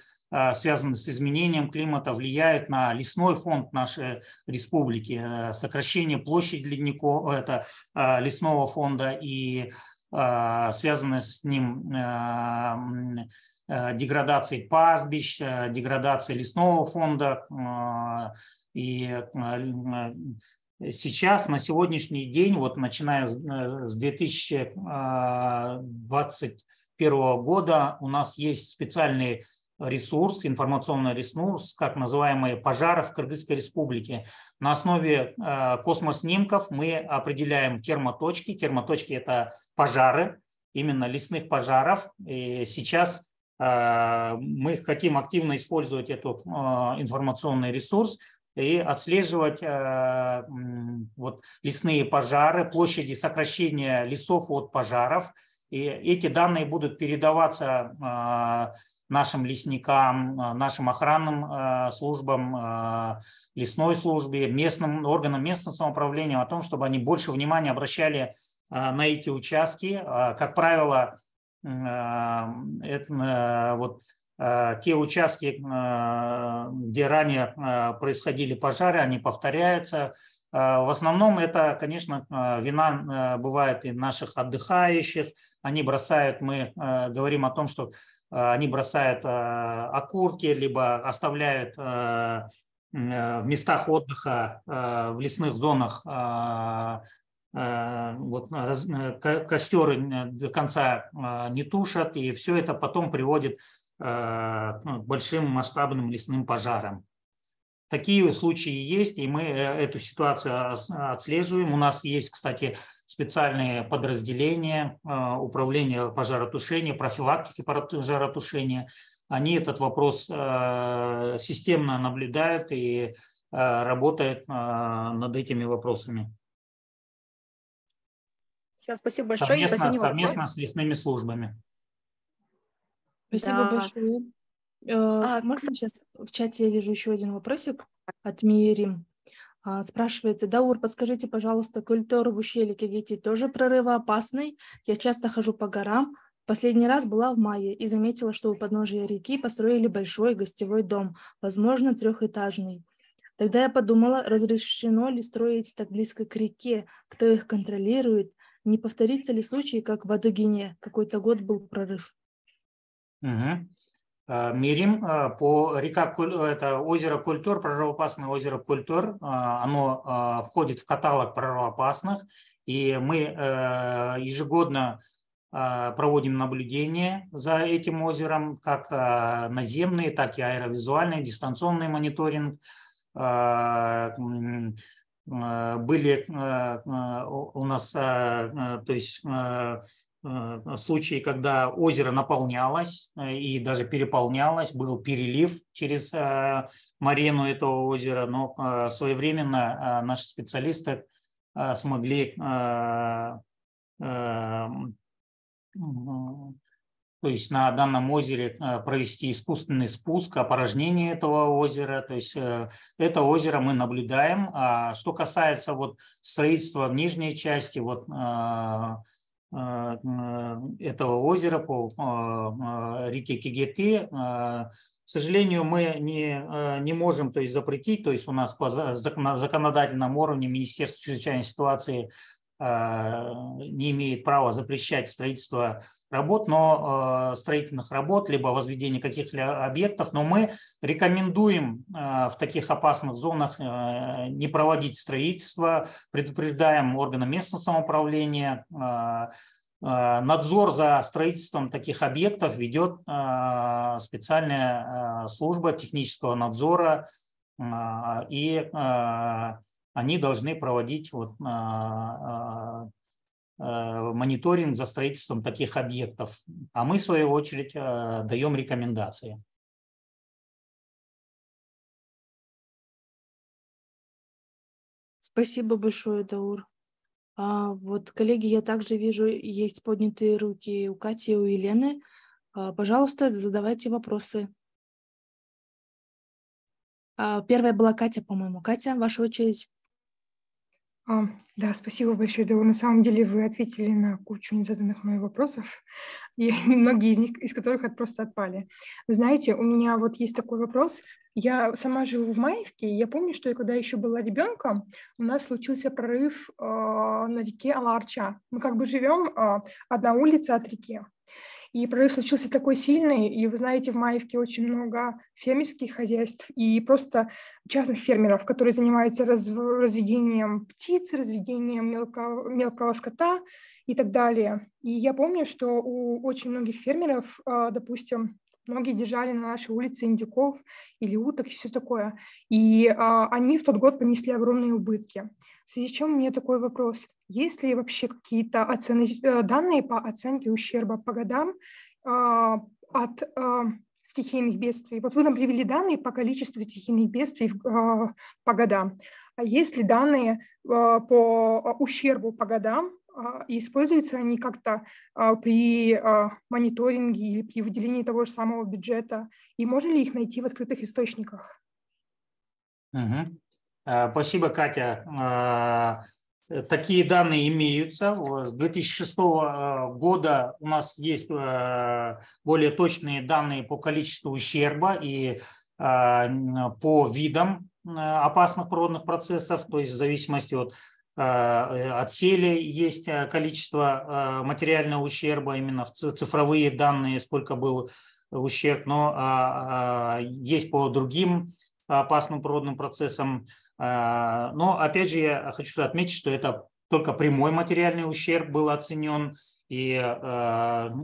связанные с изменением климата, влияют на лесной фонд нашей республики, сокращение площади ледников, это лесного фонда, и связанные с ним деградацией пастбищ, деградацией лесного фонда. И сейчас, на сегодняшний день, вот начиная с 2021 года, у нас есть специальный ресурс, информационный ресурс, как называемые пожары в Кыргызской республике. На основе космоснимков мы определяем термоточки. Термоточки – это пожары, именно лесных пожаров. И сейчас мы хотим активно использовать этот информационный ресурс и отслеживать вот лесные пожары, площади сокращения лесов от пожаров. И эти данные будут передаваться нашим лесникам, нашим охранным службам, лесной службе, местным органам местного самоуправления о том, чтобы они больше внимания обращали на эти участки. Как правило, вот те участки, где ранее происходили пожары, они повторяются. В основном это, конечно, вина бывает и наших отдыхающих. Они бросают, мы говорим о том, что они бросают окурки, либо оставляют в местах отдыха, в лесных зонах вот, костеры до конца не тушат, и все это потом приводит к большим масштабным лесным пожарам. Такие случаи есть, и мы эту ситуацию отслеживаем. У нас есть, кстати, специальные подразделения управления пожаротушения, профилактики пожаротушения. Они этот вопрос системно наблюдают и работают над этими вопросами. Все, спасибо большое. Совместно с лесными службами. Спасибо большое. Можно сейчас в чате я вижу еще один вопросик от Мирим. Спрашивается: Даур, подскажите, пожалуйста, культура в ущелье Кегети тоже прорывоопасный? Я часто хожу по горам. Последний раз была в мае и заметила, что у подножия реки построили большой гостевой дом, возможно, 3-этажный. Тогда я подумала, разрешено ли строить так близко к реке, кто их контролирует, не повторится ли случай, как в Адыгине, какой-то год был прорыв. Мирим, по река, это озеро Культур, прорывоопасное озеро Культур, оно входит в каталог прорывоопасных, и мы ежегодно проводим наблюдение за этим озером, как наземный, так и аэровизуальный, дистанционный мониторинг. Были у нас, то есть, случаи, когда озеро наполнялось и даже переполнялось, был перелив через марену этого озера, но своевременно наши специалисты смогли, то есть на данном озере провести искусственный спуск, опорожнение этого озера. То есть это озеро мы наблюдаем. А что касается вот строительства в нижней части вот этого озера по реке Кегети, к сожалению, мы не можем, то есть, запретить, то есть у нас по законодательном уровне Министерство чрезвычайной ситуации не имеет права запрещать строительство работ, но строительных работ, либо возведение каких-либо объектов, но мы рекомендуем в таких опасных зонах не проводить строительство, предупреждаем органы местного самоуправления. Надзор за строительством таких объектов ведет специальная служба технического надзора, и они должны проводить вот, мониторинг за строительством таких объектов, а мы, в свою очередь, даем рекомендации. Спасибо большое, Даур. Вот, коллеги, я также вижу, есть поднятые руки у Кати и у Елены. Пожалуйста, задавайте вопросы. Первая была Катя, по-моему. Катя, ваша очередь. Да, спасибо большое, Даур. На самом деле вы ответили на кучу незаданных мной вопросов, и многие из них, из которых просто отпали. Вы знаете, у меня вот есть такой вопрос. Я сама живу в Маевке, и я помню, что я когда еще была ребенком, у нас случился прорыв на реке Аларча. Мы как бы живем одна улица от реки. И прорыв случился такой сильный, и вы знаете, в Маевке очень много фермерских хозяйств и просто частных фермеров, которые занимаются разведением птиц, разведением мелкого скота и так далее. И я помню, что у очень многих фермеров, допустим, многие держали на нашей улице индюков или уток и все такое. И они в тот год понесли огромные убытки. В связи с чем у меня такой вопрос. Есть ли вообще какие-то данные по оценке ущерба по годам от стихийных бедствий? Вот вы нам привели данные по количеству стихийных бедствий по годам. А есть ли данные по ущербу по годам? И используются они как-то при мониторинге или при выделении того же самого бюджета? И можно ли их найти в открытых источниках? Спасибо, Катя. Такие данные имеются. С 2006 года у нас есть более точные данные по количеству ущерба и по видам опасных природных процессов, то есть в зависимости от сели есть количество материального ущерба, именно в цифровые данные, сколько был ущерб, но есть по другим опасным природным процессам. Но опять же я хочу отметить, что это только прямой материальный ущерб был оценен, и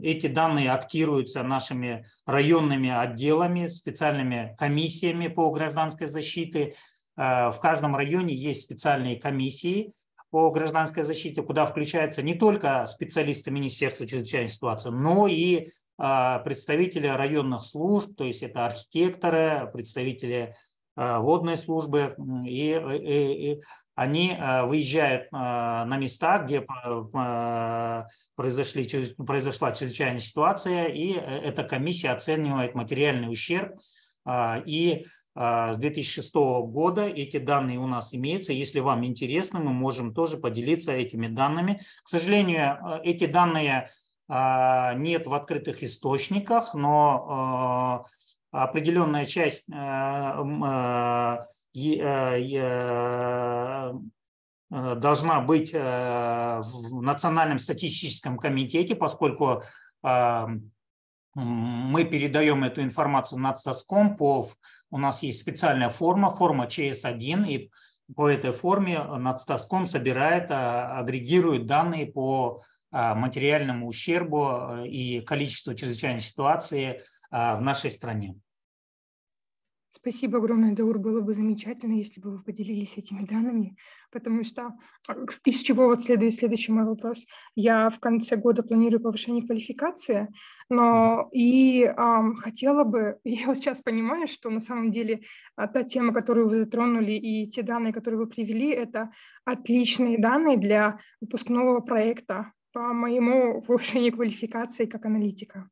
эти данные актируются нашими районными отделами, специальными комиссиями по гражданской защите. В каждом районе есть специальные комиссии по гражданской защите, куда включаются не только специалисты Министерства чрезвычайных ситуаций, но и представители районных служб, то есть это архитекторы, представители водной службы, и они выезжают на места, где произошла чрезвычайная ситуация, и эта комиссия оценивает материальный ущерб. И с 2006 года эти данные у нас имеются. Если вам интересно, мы можем тоже поделиться этими данными. К сожалению, эти данные нет в открытых источниках, но определенная часть должна быть в Национальном статистическом комитете, поскольку мы передаем эту информацию нацдоском, у нас есть специальная форма ЧС-1, и по этой форме нацдоском собирает, агрегирует данные по материальному ущербу и количеству чрезвычайной ситуации в нашей стране. Спасибо огромное, Даур. Было бы замечательно, если бы вы поделились этими данными, потому что из чего вот следует следующий мой вопрос. Я в конце года планирую повышение квалификации, но и хотела бы, я вот сейчас понимаю, что на самом деле та тема, которую вы затронули, и те данные, которые вы привели, это отличные данные для выпускного проекта по моему повышению квалификации как аналитика.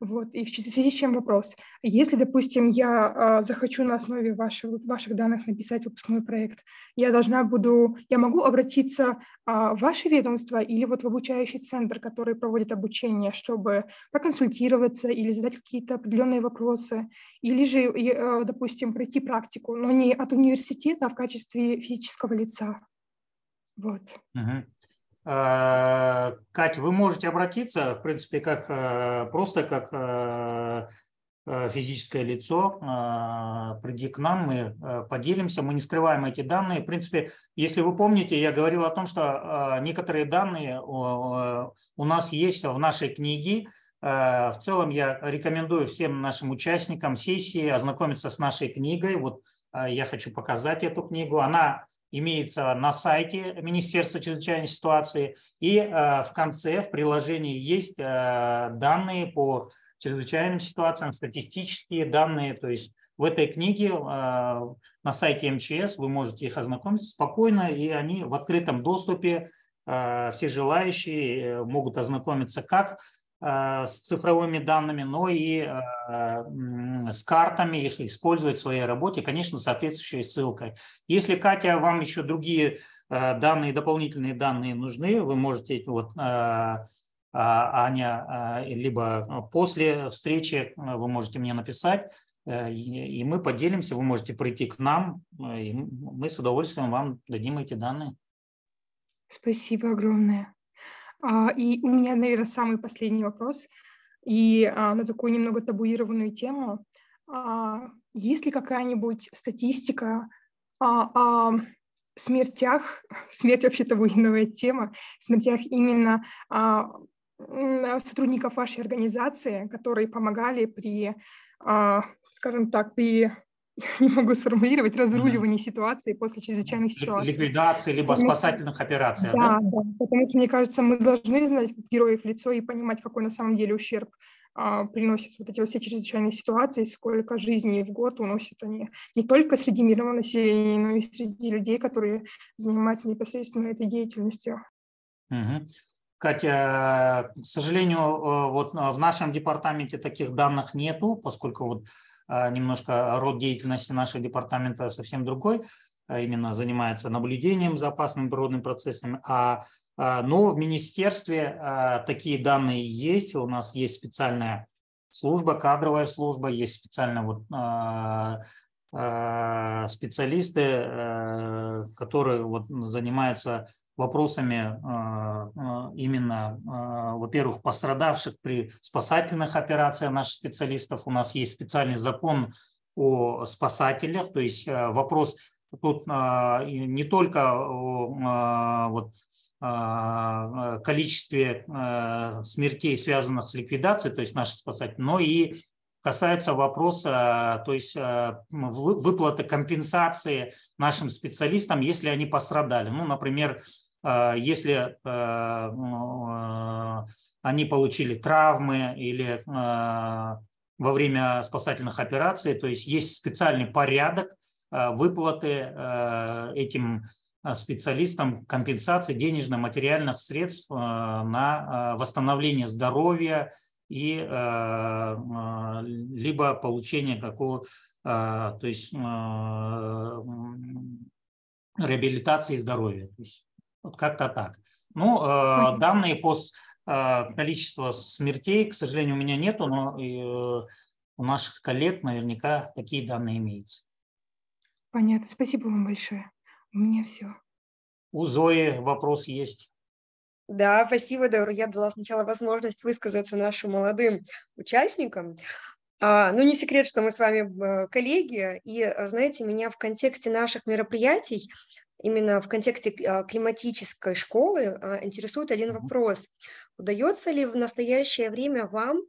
Вот. И в связи с чем вопрос. Если, допустим, я захочу на основе ваших данных написать выпускной проект, я могу обратиться в ваше ведомство или вот в обучающий центр, который проводит обучение, чтобы проконсультироваться или задать какие-то определенные вопросы, или же, допустим, пройти практику, но не от университета, а в качестве физического лица. Вот. Кать, вы можете обратиться, в принципе, просто как физическое лицо, приди к нам, мы поделимся, мы не скрываем эти данные. В принципе, если вы помните, я говорил о том, что некоторые данные у нас есть в нашей книге. В целом я рекомендую всем нашим участникам сессии ознакомиться с нашей книгой. Вот я хочу показать эту книгу. Она имеется на сайте Министерства чрезвычайной ситуации, и в конце, в приложении есть данные по чрезвычайным ситуациям, статистические данные, то есть в этой книге на сайте МЧС вы можете их ознакомиться спокойно, и они в открытом доступе, все желающие могут ознакомиться как с цифровыми данными, но и с картами, их использовать в своей работе, конечно, соответствующей ссылкой. Если, Катя, вам еще другие данные, дополнительные данные нужны, вы можете, вот, Аня, либо после встречи вы можете мне написать, и мы поделимся, вы можете прийти к нам, и мы с удовольствием вам дадим эти данные. Спасибо огромное. И у меня, наверное, самый последний вопрос, и на такую немного табуированную тему. Есть ли какая-нибудь статистика о смертях, смерть вообще табуированная тема, смертях именно сотрудников вашей организации, которые помогали при, скажем так, не могу сформулировать, разруливание ситуации после чрезвычайных ситуаций. Ликвидации, либо спасательных операций. Да, потому что, мне кажется, мы должны знать героев в лицо и понимать, какой на самом деле ущерб приносят вот эти все чрезвычайные ситуации, сколько жизней в год уносят они не только среди мирного населения, но и среди людей, которые занимаются непосредственно этой деятельностью. Катя, к сожалению, вот в нашем департаменте таких данных нету, поскольку вот немножко род деятельности нашего департамента совсем другой. именно занимается наблюдением за опасными природными процессами, но в министерстве такие данные есть, у нас есть специальная служба, кадровая служба, есть специально специалисты, которые занимаются вопросами именно, во-первых, пострадавших при спасательных операциях наших специалистов. У нас есть специальный закон о спасателях, то есть вопрос тут не только о количестве смертей, связанных с ликвидацией, то есть наших спасателей, но и касается вопроса, то есть выплаты компенсации нашим специалистам, если они пострадали. Ну, например, если они получили травмы или во время спасательных операций, то есть специальный порядок выплаты этим специалистам компенсации денежно-материальных средств на восстановление здоровья и либо получение какого, то есть реабилитации здоровья. То есть, вот как-то так. Ну, данные по количеству смертей, к сожалению, у меня нету, но у наших коллег наверняка такие данные имеются. Понятно. Спасибо вам большое. У меня все. У Зои вопрос есть. Да, спасибо, Даур. Я дала сначала возможность высказаться нашим молодым участникам. Ну, не секрет, что мы с вами коллеги, и, знаете, меня в контексте наших мероприятий, именно в контексте климатической школы, интересует один вопрос. Удается ли в настоящее время вам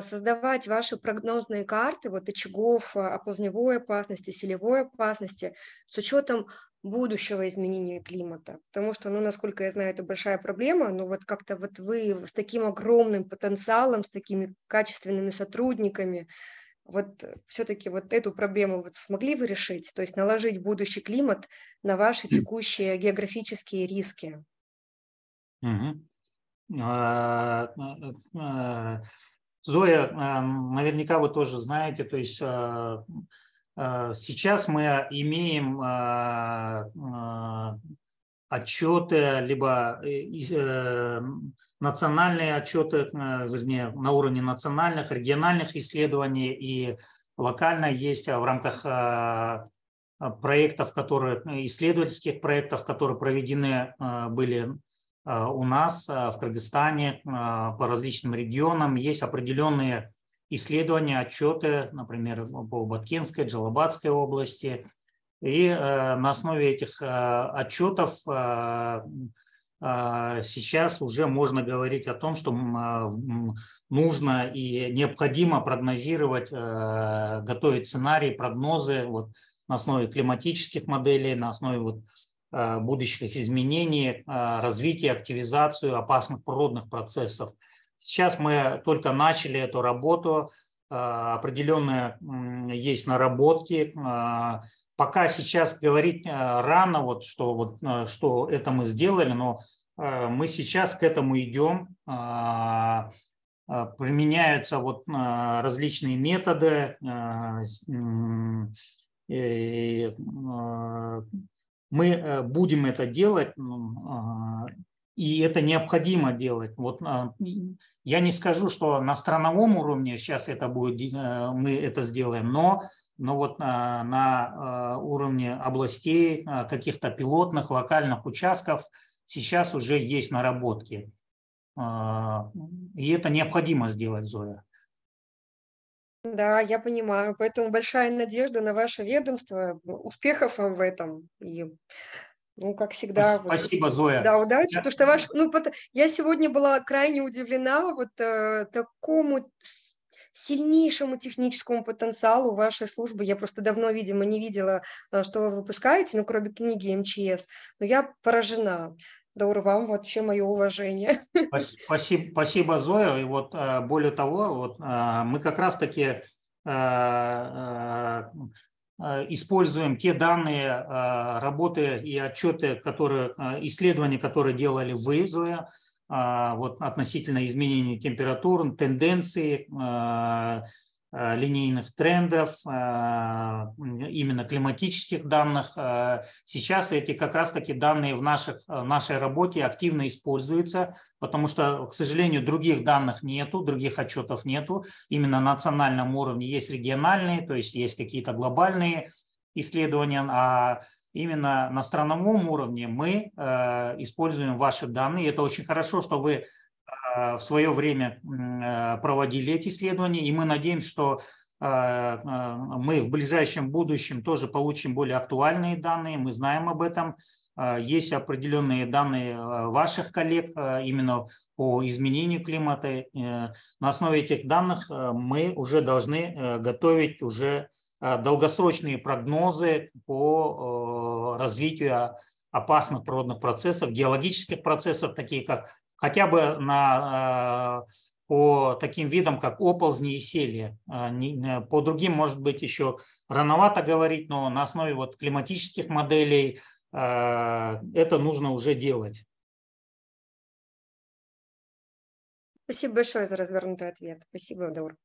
создавать ваши прогнозные карты очагов оползневой опасности, селевой опасности с учетом будущего изменения климата? Потому что, насколько я знаю, это большая проблема, но как-то вы с таким огромным потенциалом, с такими качественными сотрудниками, все-таки эту проблему смогли вы решить, то есть наложить будущий климат на ваши текущие географические риски? Зоя, наверняка вы тоже знаете, то есть сейчас мы имеем отчеты, либо национальные отчеты, вернее, на уровне национальных, региональных исследований, и локально есть в рамках проектов, исследовательских проектов, которые проведены были у нас в Кыргызстане по различным регионам, есть определенные исследования, отчеты, например, по Баткенской, Джалабадской области. И на основе этих отчетов сейчас уже можно говорить о том, что нужно и необходимо прогнозировать, готовить сценарии, прогнозы на основе климатических моделей, на основе будущих изменений, развития, активизацию опасных природных процессов. Сейчас мы только начали эту работу, определенные есть наработки. Пока сейчас говорить рано, что это мы сделали, но мы сейчас к этому идем. Применяются различные методы. Мы будем это делать, и это необходимо делать. Я не скажу, что на страновом уровне сейчас это будет, мы это сделаем, но на уровне областей, каких-то пилотных, локальных участков сейчас уже есть наработки. И это необходимо сделать, Зоя. Да, я понимаю. Поэтому большая надежда на ваше ведомство. Успехов вам в этом. И, как всегда... Спасибо, Зоя. Да, удачи. Потому что я сегодня была крайне удивлена такому сильнейшему техническому потенциалу вашей службы. Я просто давно, видимо, не видела, что вы выпускаете, кроме книги МЧС. Но я поражена. Даур, вам вообще мое уважение. Спасибо, Зоя. И более того, мы как раз-таки используем те данные, работы и отчеты, исследования, которые делали вы, Зоя, относительно изменения температур, тенденций, линейных трендов, именно климатических данных. Сейчас эти как раз-таки данные в нашей работе активно используются, потому что, к сожалению, других данных нету, других отчетов нету. Именно на национальном уровне есть региональные, то есть есть какие-то глобальные исследования, а именно на страновом уровне мы используем ваши данные. Это очень хорошо, что вы в свое время проводили эти исследования, и мы надеемся, что мы в ближайшем будущем тоже получим более актуальные данные, мы знаем об этом. Есть определенные данные ваших коллег именно по изменению климата. На основе этих данных мы уже должны готовить уже долгосрочные прогнозы по развитию опасных природных процессов, геологических процессов, такие как хотя бы по таким видам, как оползни и сельди. По другим, может быть, еще рановато говорить, но на основе вот климатических моделей это нужно уже делать. Спасибо большое за развернутый ответ. Спасибо, Даур.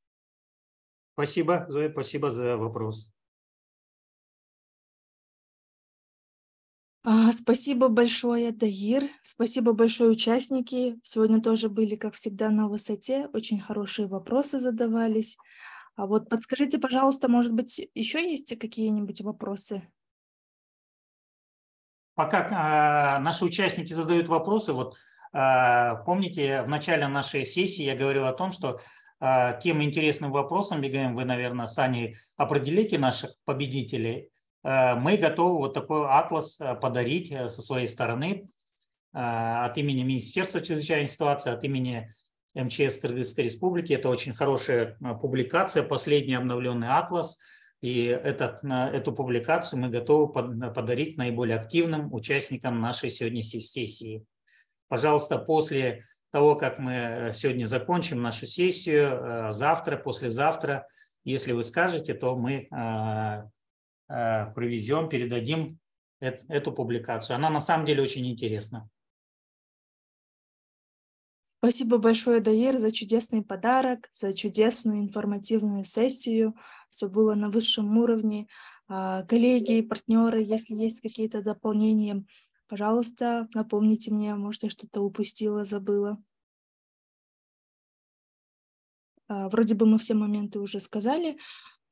Спасибо, Зоя, спасибо за вопрос. Спасибо большое, Дагир. Спасибо большое, участники. Сегодня тоже были, как всегда, на высоте. Очень хорошие вопросы задавались. А вот подскажите, пожалуйста, может быть, еще есть какие-нибудь вопросы? Пока наши участники задают вопросы, вот помните, в начале нашей сессии я говорил о том, что тем интересным вопросом бегаем, вы, наверное, с Аней определите наших победителей. Мы готовы вот такой атлас подарить со своей стороны от имени Министерства чрезвычайной ситуации, от имени МЧС Кыргызской Республики. Это очень хорошая публикация, последний обновленный атлас. И эту публикацию мы готовы подарить наиболее активным участникам нашей сегодняшней сессии. Пожалуйста, после того, как мы сегодня закончим нашу сессию, завтра, послезавтра, если вы скажете, то мы привезем, передадим эту публикацию. Она на самом деле очень интересна. Спасибо большое, Дагир, за чудесный подарок, за чудесную информативную сессию. Все было на высшем уровне. Коллеги, партнеры, если есть какие-то дополнения, пожалуйста, напомните мне, может, я что-то упустила, забыла. Вроде бы мы все моменты уже сказали.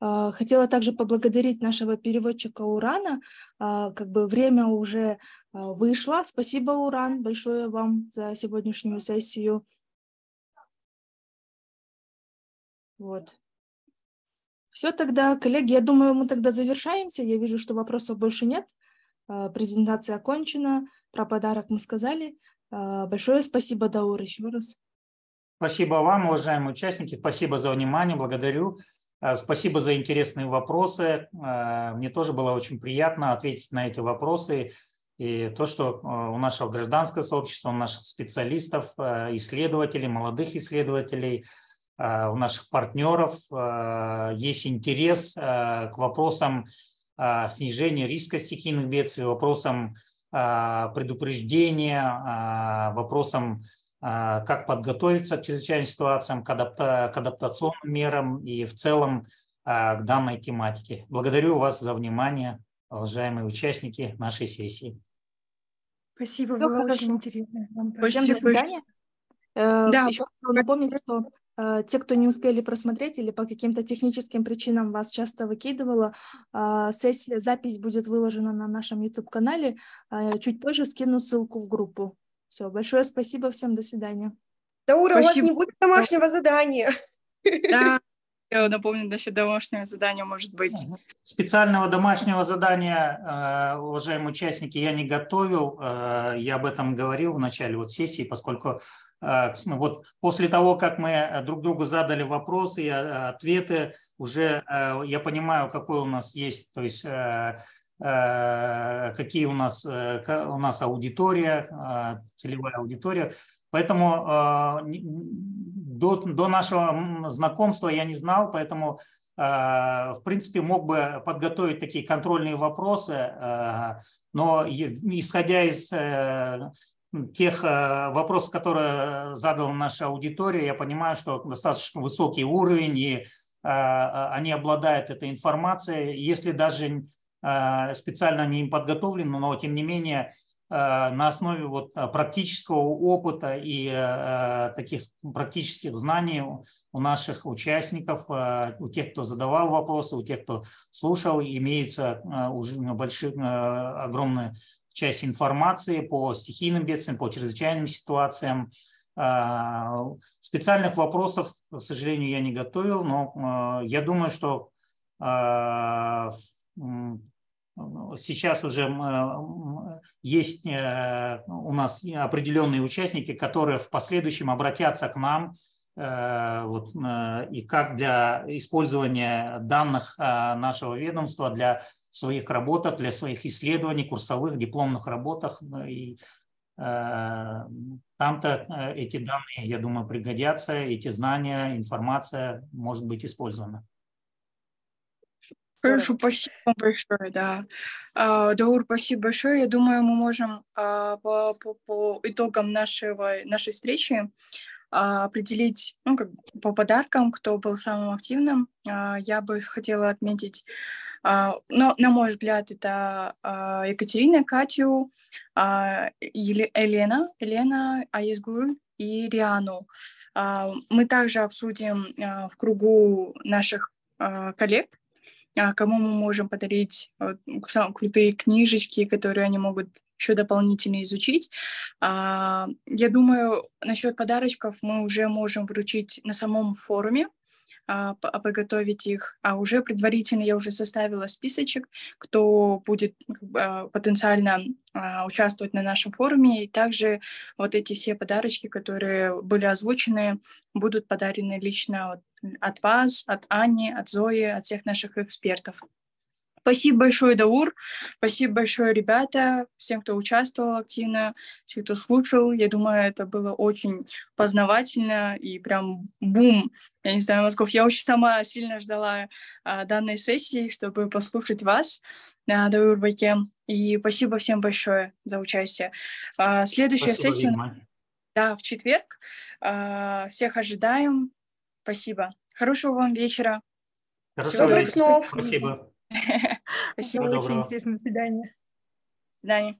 Хотела также поблагодарить нашего переводчика Урана. Как бы время уже вышло. Спасибо, Уран, большое вам за сегодняшнюю сессию. Вот. Все тогда, коллеги, я думаю, мы тогда завершаемся. Я вижу, что вопросов больше нет. Презентация окончена. Про подарок мы сказали. Большое спасибо, Даур, еще раз. Спасибо вам, уважаемые участники. Спасибо за внимание. Благодарю. Спасибо за интересные вопросы. Мне тоже было очень приятно ответить на эти вопросы. И то, что у нашего гражданского сообщества, у наших специалистов, исследователей, молодых исследователей, у наших партнеров есть интерес к вопросам снижения риска стихийных бедствий, вопросам предупреждения, вопросам как подготовиться к чрезвычайным ситуациям, к адаптационным мерам и в целом к данной тематике. Благодарю вас за внимание, уважаемые участники нашей сессии. Спасибо, было очень интересно. Всем до свидания. Да. Еще хочу напомнить, что те, кто не успели просмотреть или по каким-то техническим причинам вас часто выкидывало, сессия, запись будет выложена на нашем YouTube-канале. Чуть позже скину ссылку в группу. Все, большое спасибо всем, до свидания. Даура, у вас не будет домашнего задания. Да, я напомню, насчет домашнего задания, может быть. Специального домашнего задания, уважаемые участники, я не готовил. Я об этом говорил в начале вот сессии, поскольку вот после того, как мы друг другу задали вопросы и ответы, уже я понимаю, какой у нас есть, то есть какие у нас аудитория, целевая аудитория. Поэтому до нашего знакомства я не знал, поэтому, в принципе, мог бы подготовить такие контрольные вопросы, но исходя из тех вопросов, которые задала наша аудитория, я понимаю, что достаточно высокий уровень, и они обладают этой информацией, если даже специально они им подготовлены, но тем не менее на основе вот практического опыта и таких практических знаний у наших участников, у тех, кто задавал вопросы, у тех, кто слушал, имеется уже огромная часть информации по стихийным бедствиям, по чрезвычайным ситуациям. Специальных вопросов, к сожалению, я не готовил, но я думаю, что сейчас уже есть у нас определенные участники, которые в последующем обратятся к нам, и как для использования данных нашего ведомства для своих работах, для своих исследований, курсовых, дипломных работах. И там-то эти данные, я думаю, пригодятся, эти знания, информация может быть использована. Хорошо, спасибо большое, да. Даур, спасибо большое. Я думаю, мы можем по итогам нашей встречи определить, ну, как по подаркам, кто был самым активным. Я бы хотела отметить, но, на мой взгляд, это Екатерина, Катю, Елена, Аизгуль и Риану. Мы также обсудим в кругу наших коллег, кому мы можем подарить самые крутые книжечки, которые они могут еще дополнительно изучить. Я думаю, насчет подарочков мы уже можем вручить на самом форуме, подготовить их. А уже предварительно я уже составила списочек, кто будет потенциально участвовать на нашем форуме. И также вот эти все подарочки, которые были озвучены, будут подарены лично от вас, от Ани, от Зои, от всех наших экспертов. Спасибо большое, Даур. Спасибо большое, ребята, всем, кто участвовал активно, всем, кто слушал. Я думаю, это было очень познавательно и прям бум. Я не знаю, мозгов. Я очень сама сильно ждала данной сессии, чтобы послушать вас, Даур Байке. И спасибо всем большое за участие. Следующая сессия, да, в четверг. Всех ожидаем. Спасибо. Хорошего вам вечера. Хорошего вечера. Спасибо. Спасибо. Было очень интересно. До свидания. До свидания.